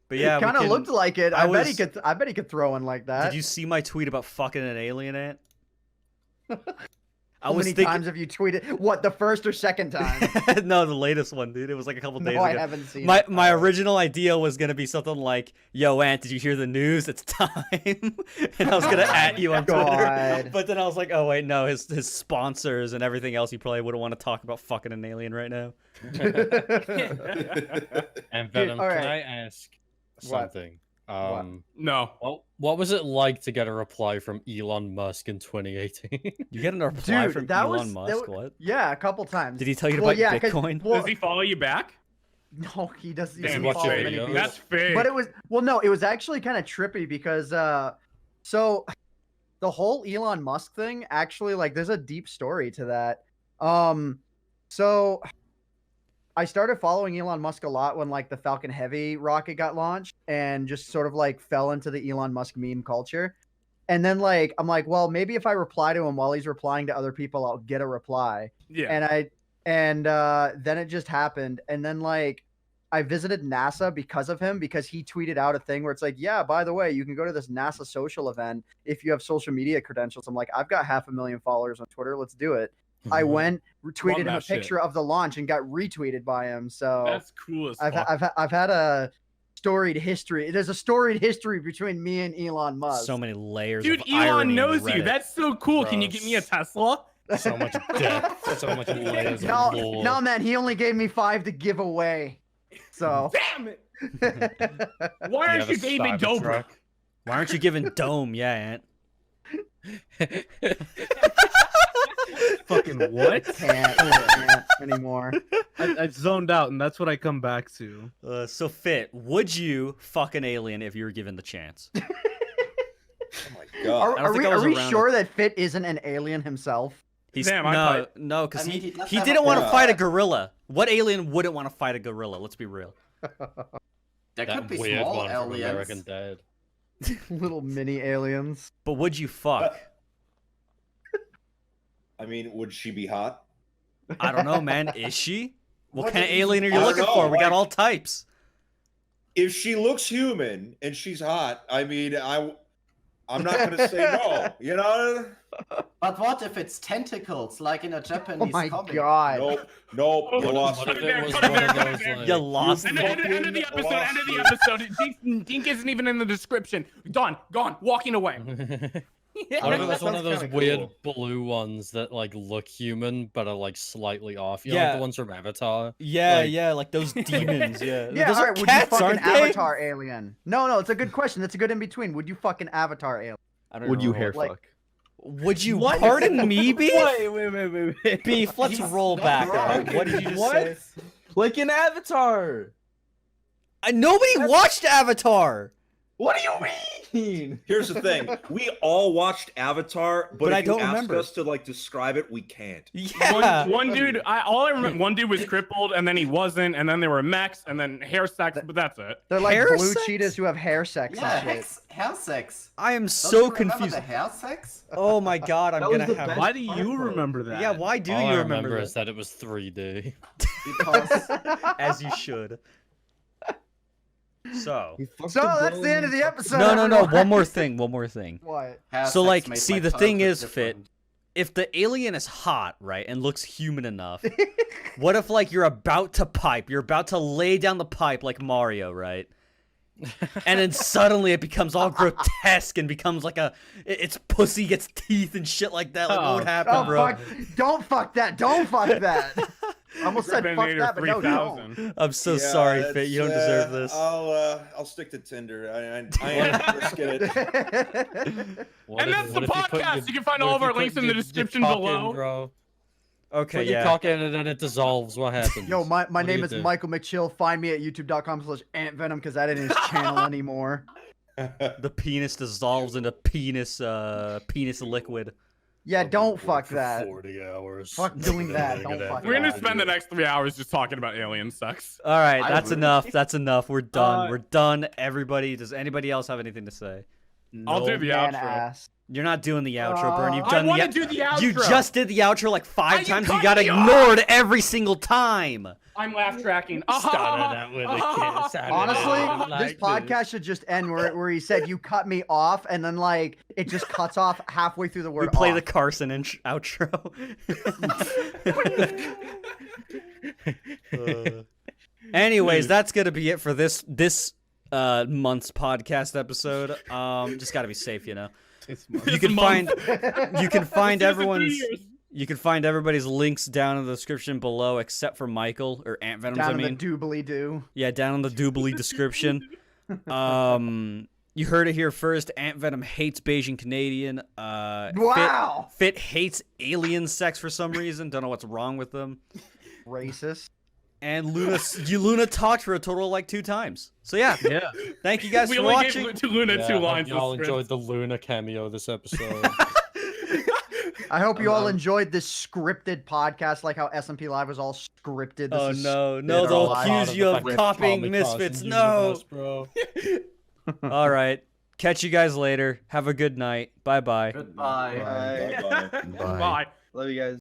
But yeah, we Kind of can- looked like it. I I bet he was- could. I bet he could throw one like that. Did you see my tweet about fucking an alien ant? I How was many thinking. times have you tweeted? What, the first or second time? No, the latest one, dude. It was like a couple days No, I ago. haven't seen My it. my original idea was gonna be something like, "Yo, Ant, did you hear the news? It's time." And I was gonna at you on Twitter. God. But then I was like, "Oh wait, no, his sponsors and everything else. He probably wouldn't want to talk about fucking an alien right now." And Venom, all right. can I ask What? something? No. What was it like to get a reply from Elon Musk in 2018? You get a reply Dude, from that Elon was Musk. that What? Yeah, a couple times. Did he tell you to Well, buy yeah, 'cause- Bitcoin? well, Does he follow you back? No, he doesn't. Damn, doesn't he's watch follow your many videos? people. That's fake. But it was no, it was actually kind of trippy because so the whole Elon Musk thing actually like there's a deep story to that. So I started following Elon Musk a lot when like the Falcon Heavy rocket got launched and just sort of like fell into the Elon Musk meme culture. And then like I'm like, well, maybe if I reply to him while he's replying to other people, I'll get a reply. Yeah. And then it just happened. And then like I visited NASA because of him, because he tweeted out a thing where it's like, yeah, by the way, you can go to this NASA social event if you have social media credentials. I'm like, I've got 500,000 followers on Twitter. Let's do it. I went, retweeted him a that shit. picture of the launch and got retweeted by him. So That's cool as I've, fuck. I've had a storied history. There's a storied history between me and Elon Musk. So many layers. Dude, of Elon irony in knows you. Reddit. That's so cool. Can you Bro, get me a Tesla? So much depth, so much layers of No, lore. no, man, he only gave me 5 to give away. So Damn it. Why Do aren't you have a David Dobrik? Cybertruck? Why aren't you giving Dome? Yeah, Ant. Fucking what? can't anymore. I zoned out, and that's what I come back to. So Fit, would you fuck an alien if you were given the chance? Oh my god. I don't think I Are was we around sure that Fit isn't an alien himself? He's Damn, I no, pipe. no, because I mean, he does he have didn't a- want to Yeah. fight a gorilla. What alien wouldn't want to fight a gorilla? Let's be real. There That could be weird small one from aliens. American Dad. Little mini aliens. But would you fuck? I mean, would she be hot? I don't know, man. Is she? What What kind of do you- alien are I you don't looking know, for? We got like- all types. If she looks human and she's hot, I mean, I'm not gonna say no. You know? But what if it's tentacles, like in a Oh Japanese my comic? god. Nope. You What- lost What me. if it was Cut it one of there, cut it those there. like... You lost End me. of the episode. End of the episode. Dink isn't even in the description. Done. Gone. Walking away. I Oh, think it that was one sounds of those kinda weird cool. blue ones that like look human but are like slightly off. You know, Yeah. like the ones from Avatar. Yeah, Like- yeah, like those demons. Yeah, Yeah, those all are right. Would you cats, fucking aren't they? Avatar alien? No, it's a good question. That's a good in between. Would you fucking Avatar alien? I don't Would you know. hair like- fuck? Would you What? pardon me, Beef? Wait. Beef, let's He's roll not back. wrong. What did you just What? say? Like an avatar. Nobody watched Avatar. What do you mean? Here's the thing: we all watched Avatar, but But if I you don't ask remember. us to like describe it, we can't. Yeah. One dude, all I remember, one dude was crippled, and then he wasn't, and then there were mechs, and then hair sex, but that's it. They're like Hair blue sex? cheetahs who have hair sex Yeah, and shit. hair sex. I am Don't so you remember confused. the hair sex? Oh my god, I'm That was gonna the have. best Why do part, you though. remember that? Yeah, why do All you I remember remember this? is that it was 3D. Because As you should. So. So that's the end of the episode. No. everyone. One more thing. What? hair So, sex like, made see, my the thing childhood is, Fit, different. if the alien is hot, right, and looks human enough, what if, like, you're about to pipe, you're about to lay down the pipe like Mario, right? And then suddenly it becomes all grotesque and becomes like its pussy gets teeth and shit like that. Like, what would happen, Oh bro? fuck! Don't fuck that! Don't fuck that! I almost said fuck Terminator that, but no, don't. 3000. I'm so sorry, Fit. You don't deserve this. I'll stick to Tinder. I ain't risking it. What And if- that's what the if you put podcast. your- You can find what all if of you our put links in the your description cock in, below. bro? Okay, Put your yeah. cock in and then it dissolves. What happens? Yo, my What do name you is do? Michael McChill. Find me at youtube.com/AntVenom because that ain't his channel anymore. The penis dissolves into penis liquid. Yeah, don't fuck For that. 40 hours. Fuck doing that. Don't Gonna fuck We're gonna that. spend the next 3 hours just talking about alien sex. All right, I that's would. enough. That's enough. We're done. Uh, We're done. Everybody, does anybody else have anything to say? I'll do No the man outro. ass. You're not doing the outro, Burn. You've I done want the to do the outro. You just did the outro like 5 you times. You cut got me ignored every single time. I'm laugh tracking. Started out with a kiss. ended Honestly, it this like podcast should just end where he said you cut me off and then like it just cuts off halfway through the We word. play off. the Carson outro. Anyways, that's gonna be it for this month's podcast episode. Just gotta be safe, you know. You can find everyone's. You can find everybody's links down in the description below, except for Michael or AntVenom's. down I in mean, the doobly doo. yeah, down in the doobly description. You heard it here first. AntVenom hates Beijing Canadian. Wow, Fit hates alien sex for some reason. Don't know what's wrong with them. racist. And Luna talked for a total of like 2 times. So yeah, Yeah. thank you guys We for only watching. gave Luna Yeah, 2 hope lines. y'all of script. enjoyed the Luna cameo this episode. I hope you all enjoyed this scripted podcast, like how SMP Live was all scripted. This Oh is no, scripted no, they'll live. accuse you of copying Misfits. No. Bro. All right, catch you guys later. Have a good night. Bye bye. Goodbye. Bye. Bye. Love you guys.